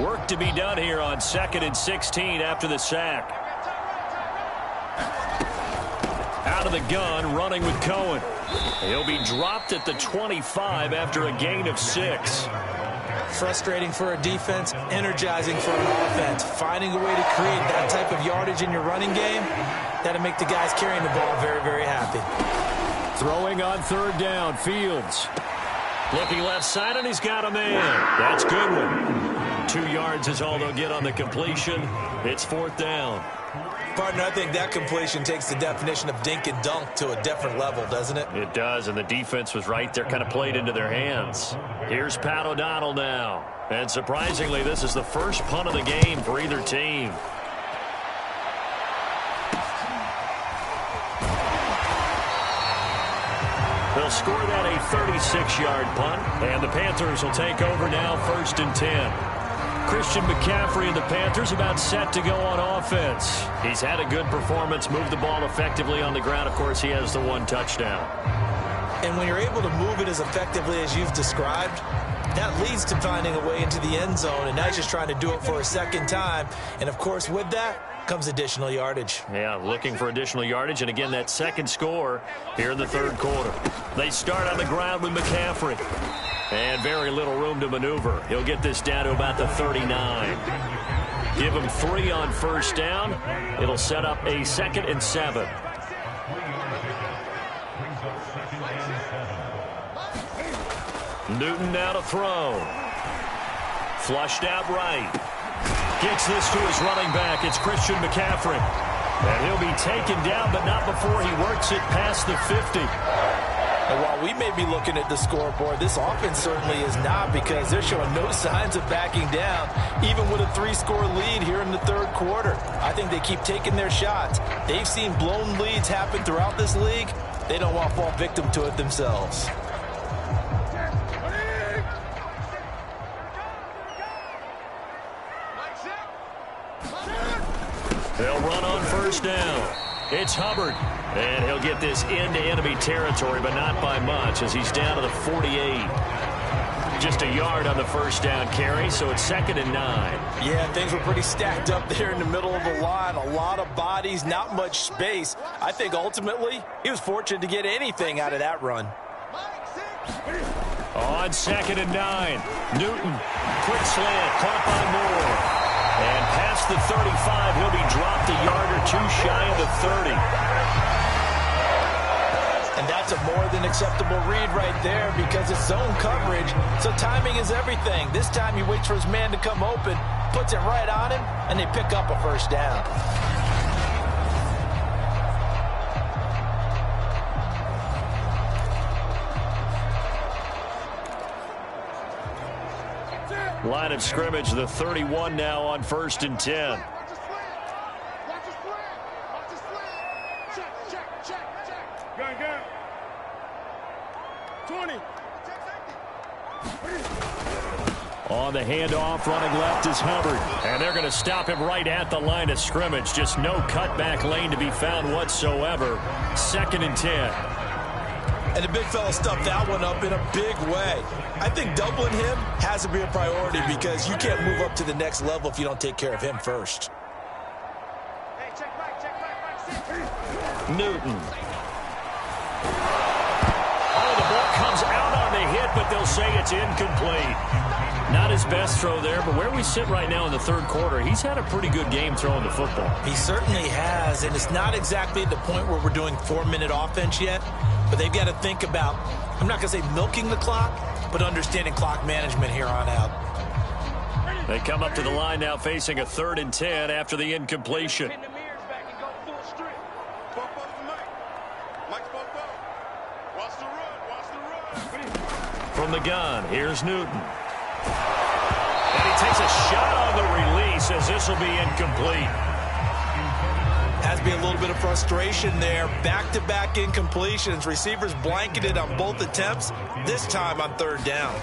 Work to be done here on 2nd and 16 after the sack. Out of the gun, running with Cohen. He'll be dropped at the 25 after a gain of 6. Frustrating for a defense, energizing for an offense. Finding a way to create that type of yardage in your running game, that'll make the guys carrying the ball very, very happy. Throwing on 3rd down, Fields. Looking left side, and he's got a man. That's good one. 2 yards is all they'll get on the completion. It's 4th down. Partner, I think that completion takes the definition of dink and dunk to a different level, doesn't it? It does, and the defense was right there, kind of played into their hands. Here's Pat O'Donnell now. And surprisingly, this is the first punt of the game for either team. They'll score that a 36-yard punt, and the Panthers will take over now, 1st and 10. Christian McCaffrey and the Panthers about set to go on offense. He's had a good performance, moved the ball effectively on the ground. Of course, he has the 1 touchdown. And when you're able to move it as effectively as you've described, that leads to finding a way into the end zone, and now he's just trying to do it for a second time. And, of course, with that comes additional yardage. Yeah, looking for additional yardage, and again, that second score here in the 3rd quarter. They start on the ground with McCaffrey, and very little room to maneuver. He'll get this down to about the 39. Give him 3 on 1st down. It'll set up a 2nd and 7. Newton now to throw. Flushed out right. Gets this to his running back. It's Christian McCaffrey. And he'll be taken down, but not before he works it past the 50. And while we may be looking at the scoreboard, this offense certainly is not, because they're showing no signs of backing down, even with a 3-score lead here in the 3rd quarter. I think they keep taking their shots. They've seen blown leads happen throughout this league. They don't want to fall victim to it themselves. They'll run on 1st down. It's Hubbard, and he'll get this into enemy territory, but not by much, as he's down to the 48. Just a yard on the 1st down carry, so it's 2nd and 9. Yeah, things were pretty stacked up there in the middle of the line. A lot of bodies, not much space. I think ultimately he was fortunate to get anything out of that run. On 2nd and 9, Newton, quick slant, caught by Moore. And past the 35, he'll be dropped a yard or 2 shy of the 30. And that's a more than acceptable read right there, because it's zone coverage, so timing is everything. This time he waits for his man to come open, puts it right on him, and they pick up a 1st down. Line of scrimmage, the 31 now on 1st and 10. Watch the spread. Watch the spread. Check. Gun. 20. On the handoff, running left is Hubbard. And they're going to stop him right at the line of scrimmage. Just no cutback lane to be found whatsoever. 2nd and 10. And the big fella stuffed that one up in a big way. I think doubling him has to be a priority, because you can't move up to the next level if you don't take care of him first. Hey, check back. Newton. Oh, the ball comes out on the hit, but they'll say it's incomplete. Not his best throw there, but where we sit right now in the 3rd quarter, he's had a pretty good game throwing the football. He certainly has, and it's not exactly at the point where we're doing 4-minute offense yet, but they've got to think about, I'm not going to say milking the clock, but understanding clock management here on out. They come up to the line now facing a 3rd and 10 after the incompletion. From the gun, here's Newton. And he takes a shot on the release, as this will be incomplete. Has to be a little bit of frustration there. Back-to-back incompletions. Receivers blanketed on both attempts, this time on 3rd down.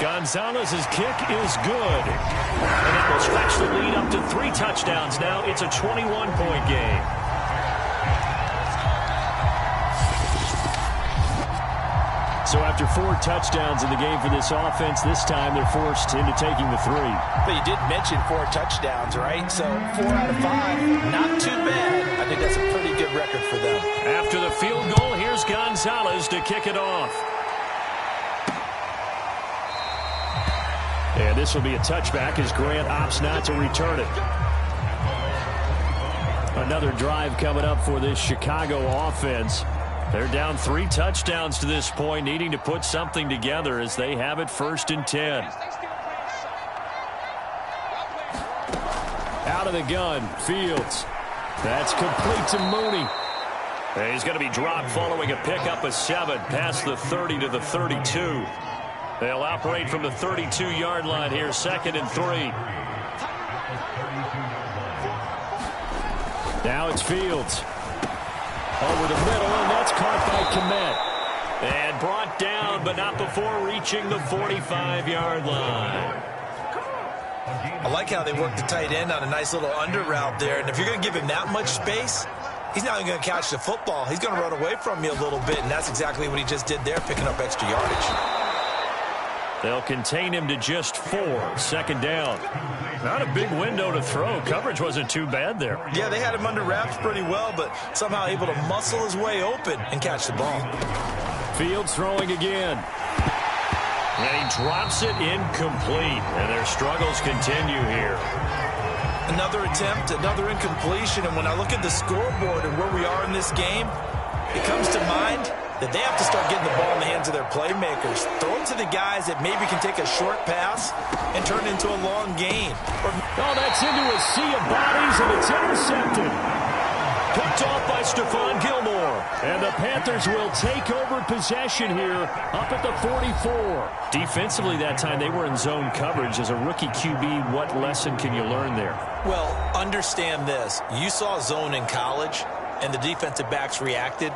Gonzalez's kick is good. And it will stretch the lead up to 3 touchdowns now. It's a 21-point game. So after 4 touchdowns in the game for this offense, this time they're forced into taking the 3. But you did mention 4 touchdowns, right? So 4 out of 5, not too bad. I think that's a pretty good record for them. After the field goal, here's Gonzalez to kick it off. And this will be a touchback as Grant opts not to return it. Another drive coming up for this Chicago offense. They're down 3 touchdowns to this point, needing to put something together as they have it 1st and 10. Out of the gun, Fields. That's complete to Mooney. And he's going to be dropped following a pickup of 7 past the 30 to the 32. They'll operate from the 32-yard line here, 2nd and 3. Now it's Fields. Over the middle, and that's caught by Kmet. And brought down, but not before reaching the 45-yard line. I like how they work the tight end on a nice little under route there. And if you're going to give him that much space, he's not even going to catch the football. He's going to run away from you a little bit, and that's exactly what he just did there, picking up extra yardage. They'll contain him to just 4, 2nd down. Not a big window to throw. Coverage wasn't too bad there. Yeah, they had him under wraps pretty well, but somehow able to muscle his way open and catch the ball. Fields throwing again. And he drops it incomplete. And their struggles continue here. Another attempt, another incompletion. And when I look at the scoreboard and where we are in this game, it comes to mind that they have to start getting the ball in the hands of their playmakers. Throw it to the guys that maybe can take a short pass and turn it into a long gain. Oh, that's into a sea of bodies, and it's intercepted. Picked off by Stephon Gilmore. And the Panthers will take over possession here up at the 44. Defensively that time, they were in zone coverage. As a rookie QB, what lesson can you learn there? Well, understand this. You saw zone in college, and the defensive backs reacted,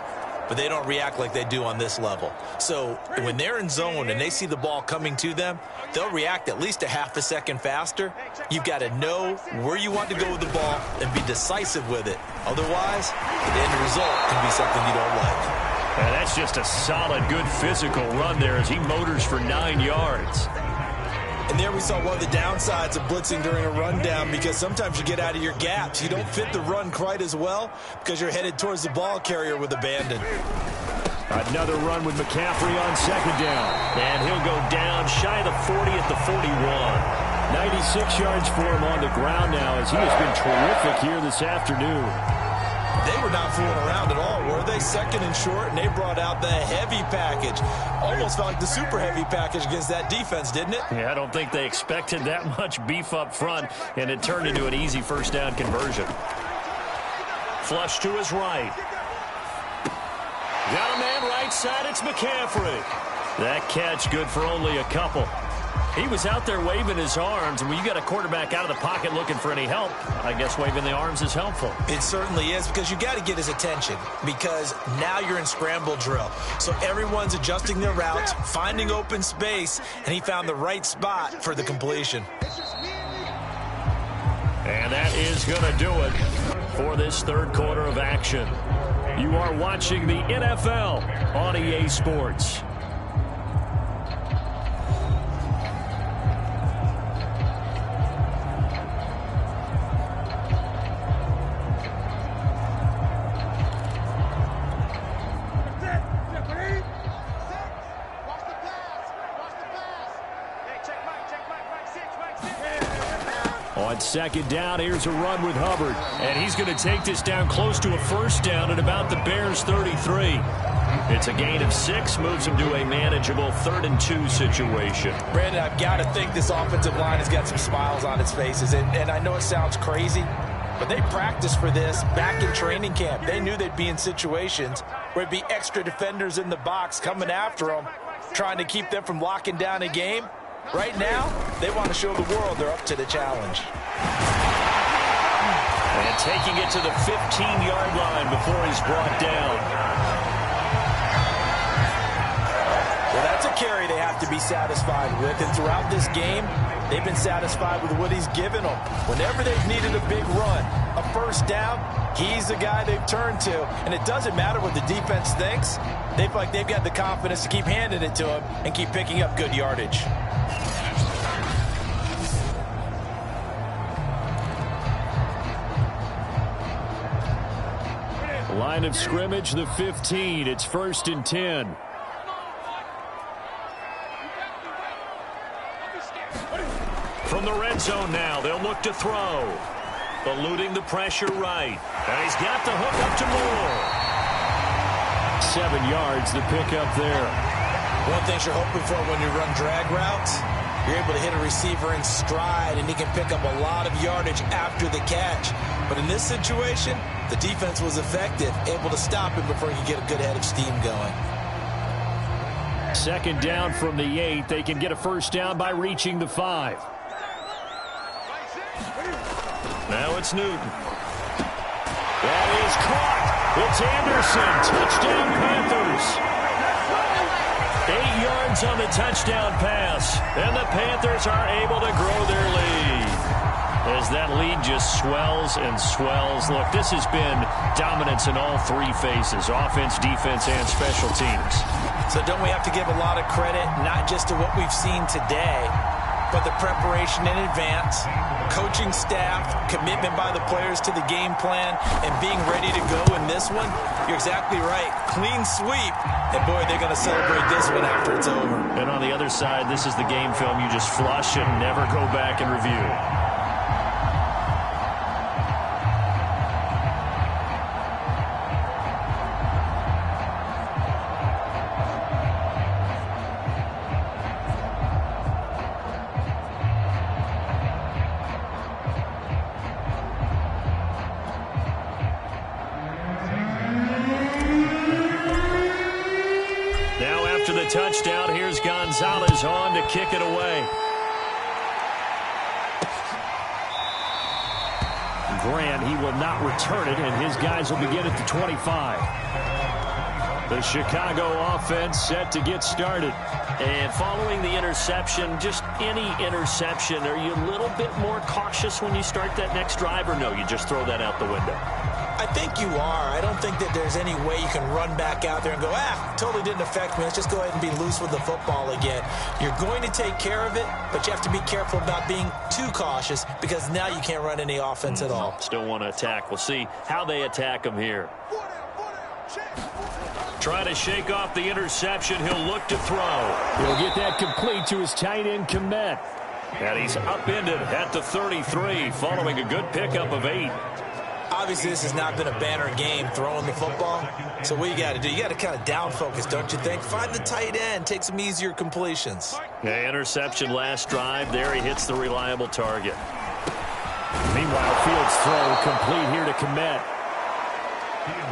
but they don't react like they do on this level. So when they're in zone and they see the ball coming to them, they'll react at least a half a second faster. You've got to know where you want to go with the ball and be decisive with it. Otherwise, the end result can be something you don't like. And that's just a solid, good physical run there as he motors for 9 yards. And there we saw one of the downsides of blitzing during a rundown, because sometimes you get out of your gaps. You don't fit the run quite as well because you're headed towards the ball carrier with abandon. Another run with McCaffrey on 2nd down. And he'll go down shy of the 40 at the 41. 96 yards for him on the ground now as he has been terrific here this afternoon. They were not fooling around at all, were they? 2nd and short, and they brought out the heavy package. Almost felt like the super heavy package against that defense, didn't it? Yeah, I don't think they expected that much beef up front, and it turned into an easy 1st down conversion. Flush to his right. Got a man right side, it's McCaffrey. That catch good for only a couple. He was out there waving his arms, and when you got a quarterback out of the pocket looking for any help, I guess waving the arms is helpful. It certainly is, because you got to get his attention, because now you're in scramble drill. So everyone's adjusting their routes, finding open space, and he found the right spot for the completion. And that is going to do it for this 3rd quarter of action. You are watching the NFL on EA Sports. On 2nd down, here's a run with Hubbard. And he's going to take this down close to a 1st down at about the Bears' 33. It's a gain of 6, moves him to a manageable 3rd and 2 situation. Brandon, I've got to think this offensive line has got some smiles on its faces. And I know it sounds crazy, but they practiced for this back in training camp. They knew they'd be in situations where it'd be extra defenders in the box coming after them, trying to keep them from locking down a game. Right now, they want to show the world they're up to the challenge. And taking it to the 15-yard line before he's brought down. Well, that's a carry they have to be satisfied with. And throughout this game, they've been satisfied with what he's given them. Whenever they've needed a big run, a 1st down, he's the guy they've turned to. And it doesn't matter what the defense thinks. They feel like they've got the confidence to keep handing it to him and keep picking up good yardage. Line of scrimmage, the 15. It's 1st and 10. From the red zone now, they'll look to throw. Eluding the pressure right. And he's got the hook up to Moore. 7 yards, the pickup there. One thing you're hoping for when you run drag routes, you're able to hit a receiver in stride, and he can pick up a lot of yardage after the catch. But in this situation, the defense was effective, able to stop him before he could get a good head of steam going. Second down from the 8. They can get a first down by reaching the 5. Now it's Newton. That is caught. It's Anderson. Touchdown Panthers. 8 yards on the touchdown pass. And the Panthers are able to grow their lead. As that lead just swells and swells. Look, this has been dominance in all 3 phases. Offense, defense, and special teams. So don't we have to give a lot of credit, not just to what we've seen today, but the preparation in advance, coaching staff, commitment by the players to the game plan, and being ready to go in this one? You're exactly right. Clean sweep. And, boy, they're going to celebrate this one after it's over. And on the other side, this is the game film you just flush and never go back and review. Touchdown. Here's Gonzalez on to kick it away. Grant, he will not return it, and his guys will begin at the 25. The Chicago offense set to get started. And following the interception, just any interception, are you a little bit more cautious when you start that next drive, or no, you just throw that out the window? I think you are. I don't think that there's any way you can run back out there and go, totally didn't affect me. Let's just go ahead and be loose with the football again. You're going to take care of it, but you have to be careful about being too cautious because now you can't run any offense at all. Still want to attack. We'll see how they attack him here. Try to shake off the interception. He'll look to throw. He'll get that complete to his tight end, Kmet. And he's upended at the 33 following a good pickup of 8. Obviously, this has not been a banner game throwing the football. So what you got to do, you got to kind of down focus, don't you think? Find the tight end, take some easier completions. Yeah, interception last drive. There he hits the reliable target. Meanwhile, Fields throw complete here to Kmet.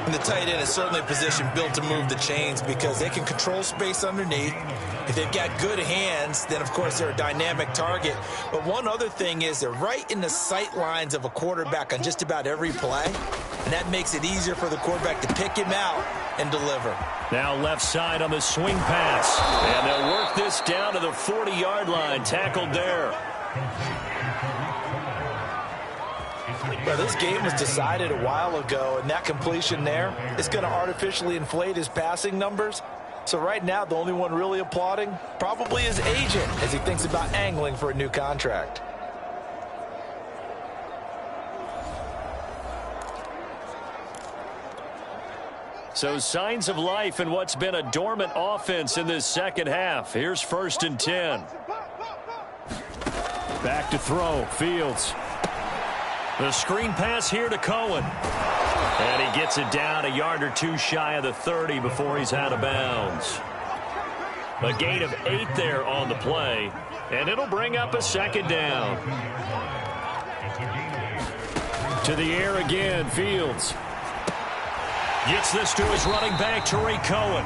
And the tight end is certainly a position built to move the chains because they can control space underneath. If they've got good hands, then, of course, they're a dynamic target. But one other thing is they're right in the sight lines of a quarterback on just about every play. And that makes it easier for the quarterback to pick him out and deliver. Now left side on the swing pass. And they'll work this down to the 40-yard line. Tackled there. Well, this game was decided a while ago, and that completion there is going to artificially inflate his passing numbers. So right now, the only one really applauding probably his agent as he thinks about angling for a new contract. So signs of life in what's been a dormant offense in this second half. Here's 1st and 10. Back to throw. Fields. The screen pass here to Cohen. And he gets it down a yard or 2 shy of the 30 before he's out of bounds. A gain of 8 there on the play. And it'll bring up a 2nd down. To the air again, Fields. Gets this to his running back, Tariq Cohen.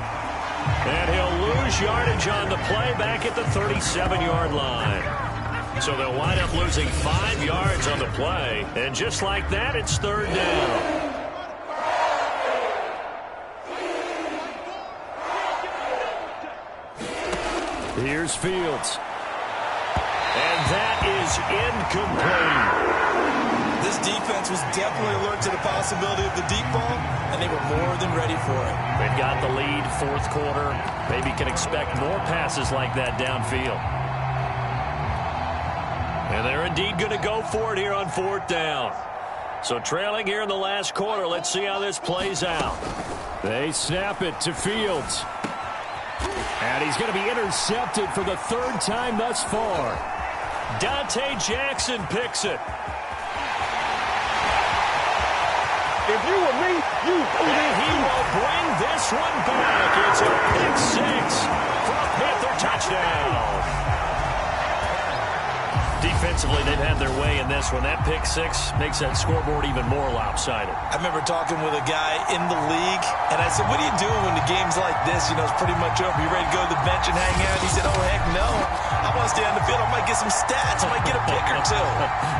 And he'll lose yardage on the play back at the 37-yard line. So they'll wind up losing 5 yards on the play. And just like that, it's 3rd down. Here's Fields. And that is incomplete. This defense was definitely alert to the possibility of the deep ball, and they were more than ready for it. They've got the lead, 4th quarter. Maybe can expect more passes like that downfield. And they're indeed going to go for it here on 4th down. So trailing here in the last quarter. Let's see how this plays out. They snap it to Fields. And he's going to be intercepted for the 3rd time thus far. Dante Jackson picks it. If you were me, you And he will bring this one back. It's a pick 6 for a Panther touchdown. Defensively, they've had their way in this one. That pick six makes that scoreboard even more lopsided. I remember talking with a guy in the league, and I said, what do you do when the game's like this? You know, it's pretty much over. You ready to go to the bench and hang out? He said, oh, heck no. I want to stay on the field. I might get some stats. I might get a pick or two.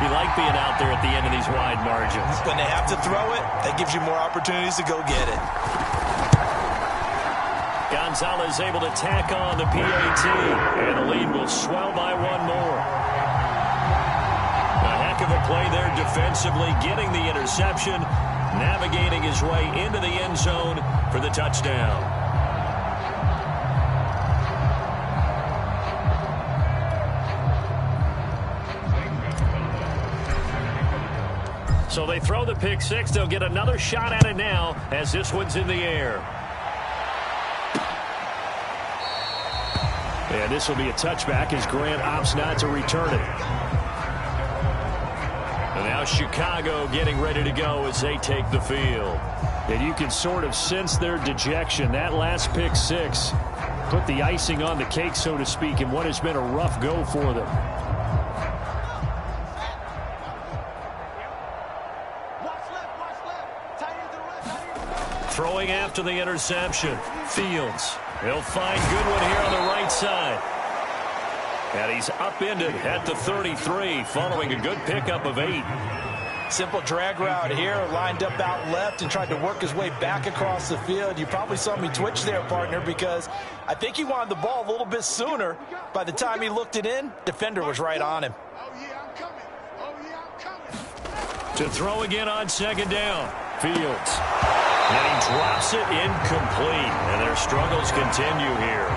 You like being out there at the end of these wide margins. When they have to throw it, that gives you more opportunities to go get it. Gonzalez able to tack on the PAT, and the lead will swell by one more. A heck of a play there defensively, getting the interception, navigating his way into the end zone for the touchdown. So they throw the pick six. They'll get another shot at it now as this one's in the air. And this will be a touchback as Grant opts not to return it. And now Chicago getting ready to go as they take the field. And you can sort of sense their dejection. That last pick six put the icing on the cake, so to speak, in what has been a rough go for them. Throwing after the interception. Fields. He'll find Goodwin here on the right side. And he's upended at the 33 following a good pickup of 8. Simple drag route here, lined up out left and tried to work his way back across the field. You probably saw me twitch there, partner, because I think he wanted the ball a little bit sooner. By the time he looked it in, defender was right on him. Oh, yeah, I'm coming. Oh, yeah, I'm coming. To throw again on second down. Fields. And he drops it incomplete. And their struggles continue here.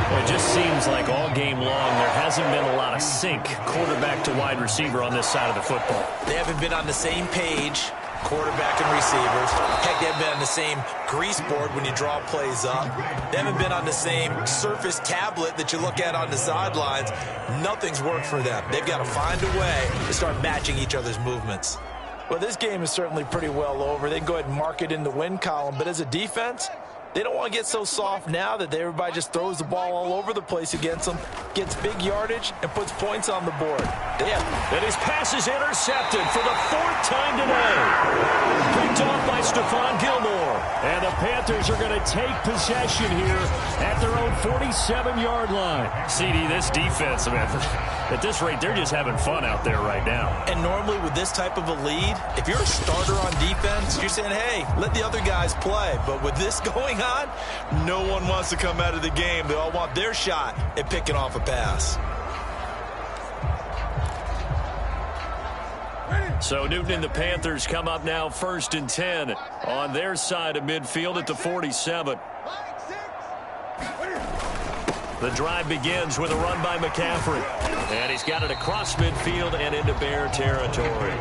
Well, it just seems like all game long there hasn't been a lot of sync quarterback to wide receiver on this side of the football. They haven't been on the same page, quarterback and receivers. Heck, they haven't been on the same grease board when you draw plays up. They haven't been on the same surface tablet that you look at on the sidelines. Nothing's worked for them. They've got to find a way to start matching each other's movements. Well, this game is certainly pretty well over. They can go ahead and mark it in the win column. But as a defense, they don't want to get so soft now that everybody just throws the ball all over the place against them, gets big yardage, and puts points on the board. And his pass is intercepted for the 4th time today. Picked off by Stephon Gilmore. And the Panthers are going to take possession here at their own 47-yard line. CD, this defense, man, at this rate, they're just having fun out there right now. And normally with this type of a lead, if you're a starter on defense, you're saying, hey, let the other guys play. But with this going on, no one wants to come out of the game. They all want their shot at picking off a pass. So Newton and the Panthers come up now 1st and 10 on their side of midfield at the 47. The drive begins with a run by McCaffrey. And he's got it across midfield and into Bear territory.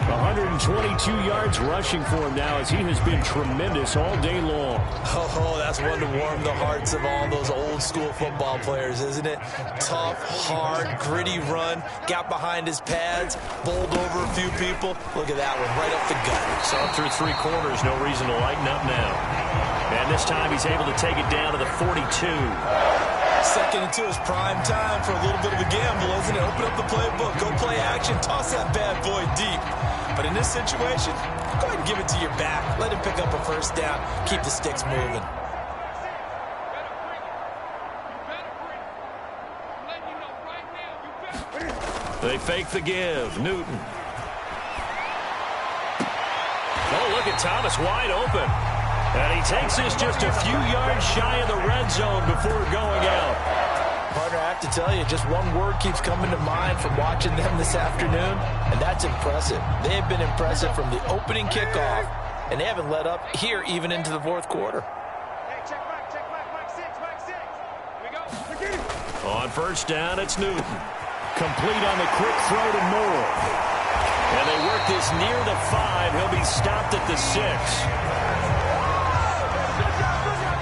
122 yards rushing for him now as he has been tremendous all day long. Oh, that's one to warm the hearts of all those old school football players, isn't it? Tough, hard, gritty run, got behind his pads, bowled over a few people. Look at that one, right up the gut. So through 3 quarters, no reason to lighten up now. And this time he's able to take it down to the 42. 2nd and 2 is prime time for a little bit of a gamble, isn't it? Open up the playbook, go play action, toss that bad boy deep. But in this situation, go ahead and give it to your back. Let him pick up a 1st down. Keep the sticks moving. They fake the give. Newton. Oh, look at Thomas wide open. And he takes this just a few yards shy of the red zone before going out. Partner, I have to tell you, just one word keeps coming to mind from watching them this afternoon, and that's impressive. They have been impressive from the opening kickoff, and they haven't let up here even into the 4th quarter. Hey, check back, back 6. Here we go. On 1st down, it's Newton. Complete on the quick throw to Moore. And they work this near the 5. He'll be stopped at the 6.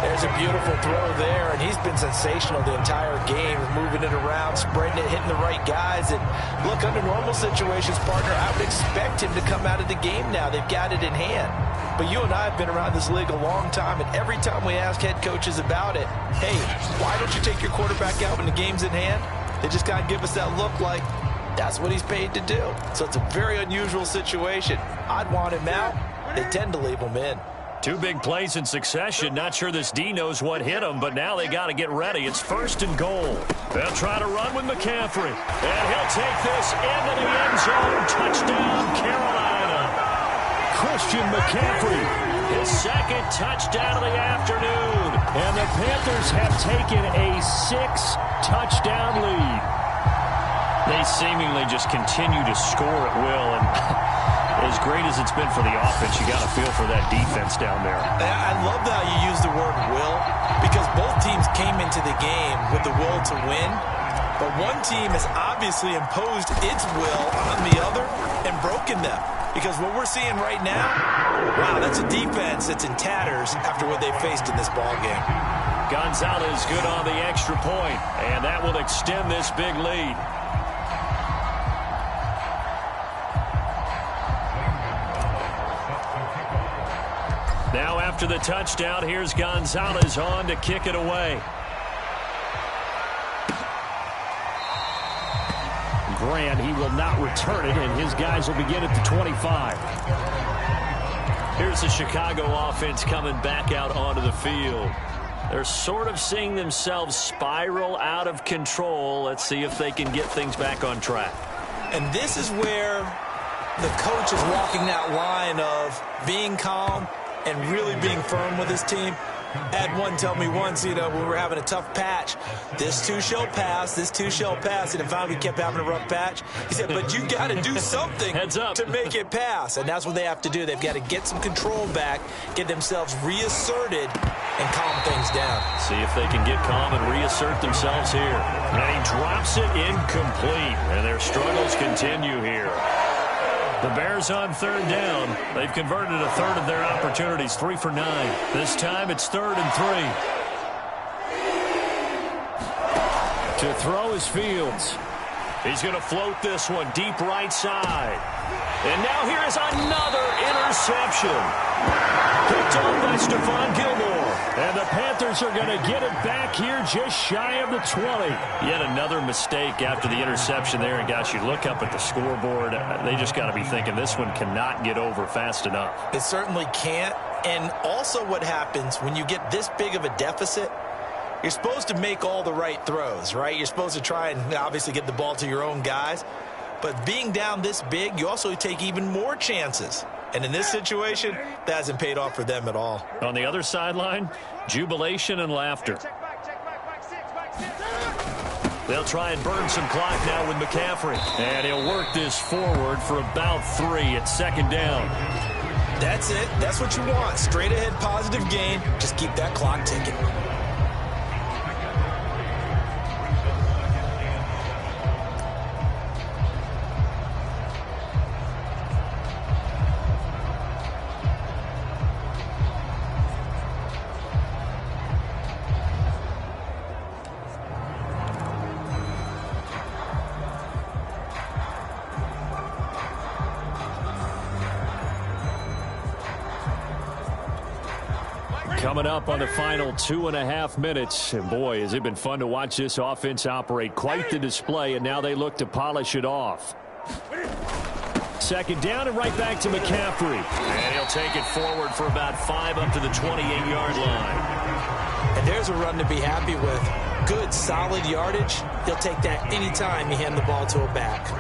There's a beautiful throw there, and he's been sensational the entire game, moving it around, spreading it, hitting the right guys. And look, under normal situations, partner, I would expect him to come out of the game now. They've got it in hand. But you and I have been around this league a long time, and every time we ask head coaches about it, hey, why don't you take your quarterback out when the game's in hand? They just got to give us that look like that's what he's paid to do. So it's a very unusual situation. I'd want him out. They tend to leave him in. Two big plays in succession. Not sure this D knows what hit him, but now they got to get ready. It's 1st and goal. They'll try to run with McCaffrey. And he'll take this into the end zone. Touchdown, Carolina. Christian McCaffrey, his 2nd touchdown of the afternoon. And the Panthers have taken a 6-touchdown lead. They seemingly just continue to score at will. And as great as it's been for the offense, you got to feel for that defense down there. I love how you use the word will, because both teams came into the game with the will to win, but one team has obviously imposed its will on the other and broken them. Because what we're seeing right now, wow, that's a defense that's in tatters after what they faced in this ballgame. Gonzalez good on the extra point, and that will extend this big lead. Now after the touchdown, here's Gonzalez on to kick it away. Grant, he will not return it, and his guys will begin at the 25. Here's the Chicago offense coming back out onto the field. They're sort of seeing themselves spiral out of control. Let's see if they can get things back on track. And this is where the coach is walking that line of being calm and really being firm with his team. Had one tell me once, when we were having a tough patch, this too shall pass, this too shall pass. And if we kept having a rough patch, he said, but you got to do something to make it pass. And that's what they have to do. They've got to get some control back, get themselves reasserted, and calm things down. See if they can get calm and reassert themselves here. And he drops it incomplete, and their struggles continue here. The Bears on 3rd down. They've converted a third of their opportunities, 3 for 9. This time it's 3rd and 3. To throw is Fields. He's going to float this one deep right side. And now here is another interception. Picked off by Stephon Gilmore. And the Panthers are going to get it back here just shy of the 20. Yet another mistake after the interception there. And, gosh, you look up at the scoreboard. They just got to be thinking this one cannot get over fast enough. It certainly can't. And also what happens when you get this big of a deficit, you're supposed to make all the right throws, right? You're supposed to try and obviously get the ball to your own guys. But being down this big, you also take even more chances. And in this situation, that hasn't paid off for them at all. On the other sideline, jubilation and laughter. They'll try and burn some clock now with McCaffrey. And he'll work this forward for about 3 at 2nd down. That's it. That's what you want. Straight ahead positive gain. Just keep that clock ticking. Coming up on the final 2.5 minutes. And boy, has it been fun to watch this offense operate. Quite the display, and now they look to polish it off. 2nd down and right back to McCaffrey. And he'll take it forward for about 5 up to the 28-yard line. And there's a run to be happy with. Good, solid yardage. He'll take that anytime you hand the ball to a back.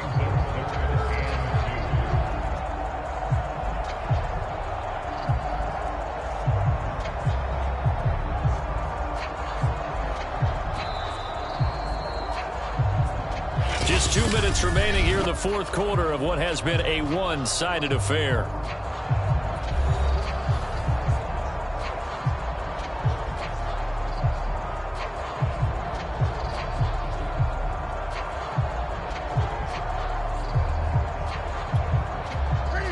Just 2 minutes remaining here in the 4th quarter of what has been a one-sided affair.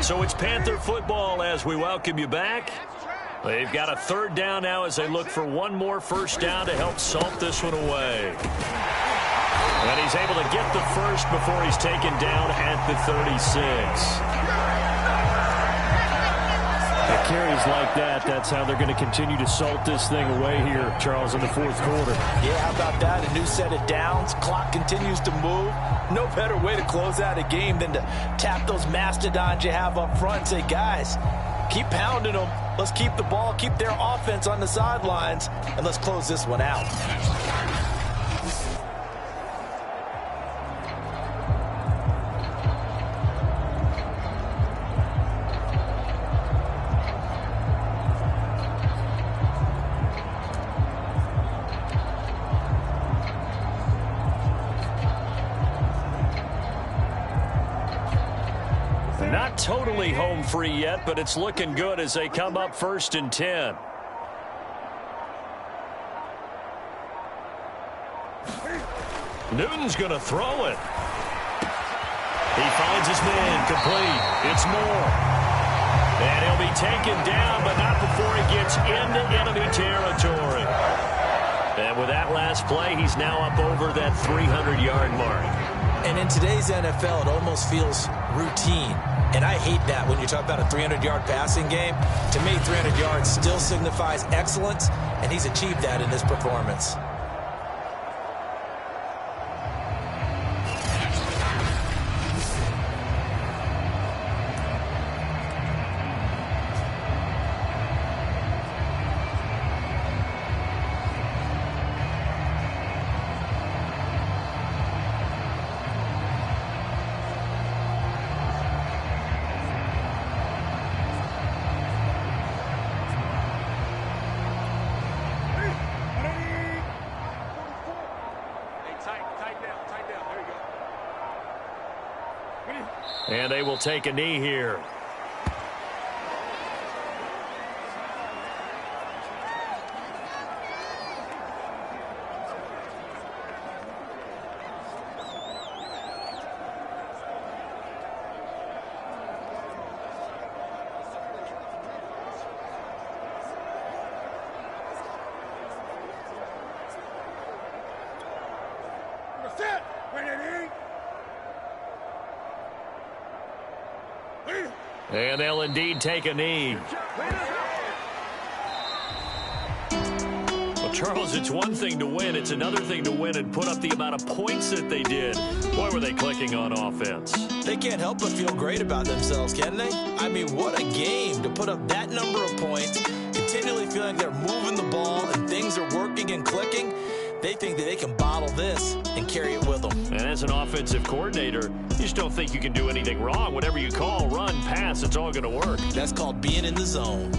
So it's Panther football as we welcome you back. They've got a 3rd down now as they look for one more 1st down to help salt this one away. And he's able to get the first before he's taken down at the 36. At carries like that, that's how they're going to continue to salt this thing away here, Charles, in the fourth quarter. Yeah, how about that? A new set of downs. Clock continues to move. No better way to close out a game than to tap those mastodons you have up front and say, guys, keep pounding them. Let's keep the ball, keep their offense on the sidelines, and let's close this one out. Not totally home free yet, but it's looking good as they come up 1st and 10. Newton's going to throw it. He finds his man complete. It's Moore. And he'll be taken down, but not before he gets into enemy territory. And with that last play, he's now up over that 300-yard mark. And in today's NFL, it almost feels routine. And I hate that when you talk about a 300-yard passing game. To me, 300 yards still signifies excellence, and he's achieved that in this performance. And they will take a knee here. And they'll indeed take a knee. Well, Charles, it's one thing to win. It's another thing to win and put up the amount of points that they did. Boy, were they clicking on offense. They can't help but feel great about themselves, can they? I mean, what a game to put up that number of points, continually feeling they're moving the ball and things are working and clicking. They think that they can bottle this and carry it with them. And as an offensive coordinator, you just don't think you can do anything wrong. Whatever you call, run, pass, it's all going to work. That's called being in the zone.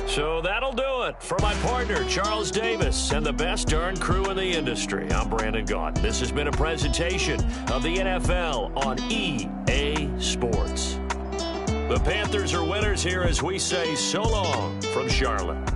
So that'll do it for my partner, Charles Davis, and the best darn crew in the industry. I'm Brandon Gaudin. This has been a presentation of the NFL on EA Sports. The Panthers are winners here as we say so long from Charlotte.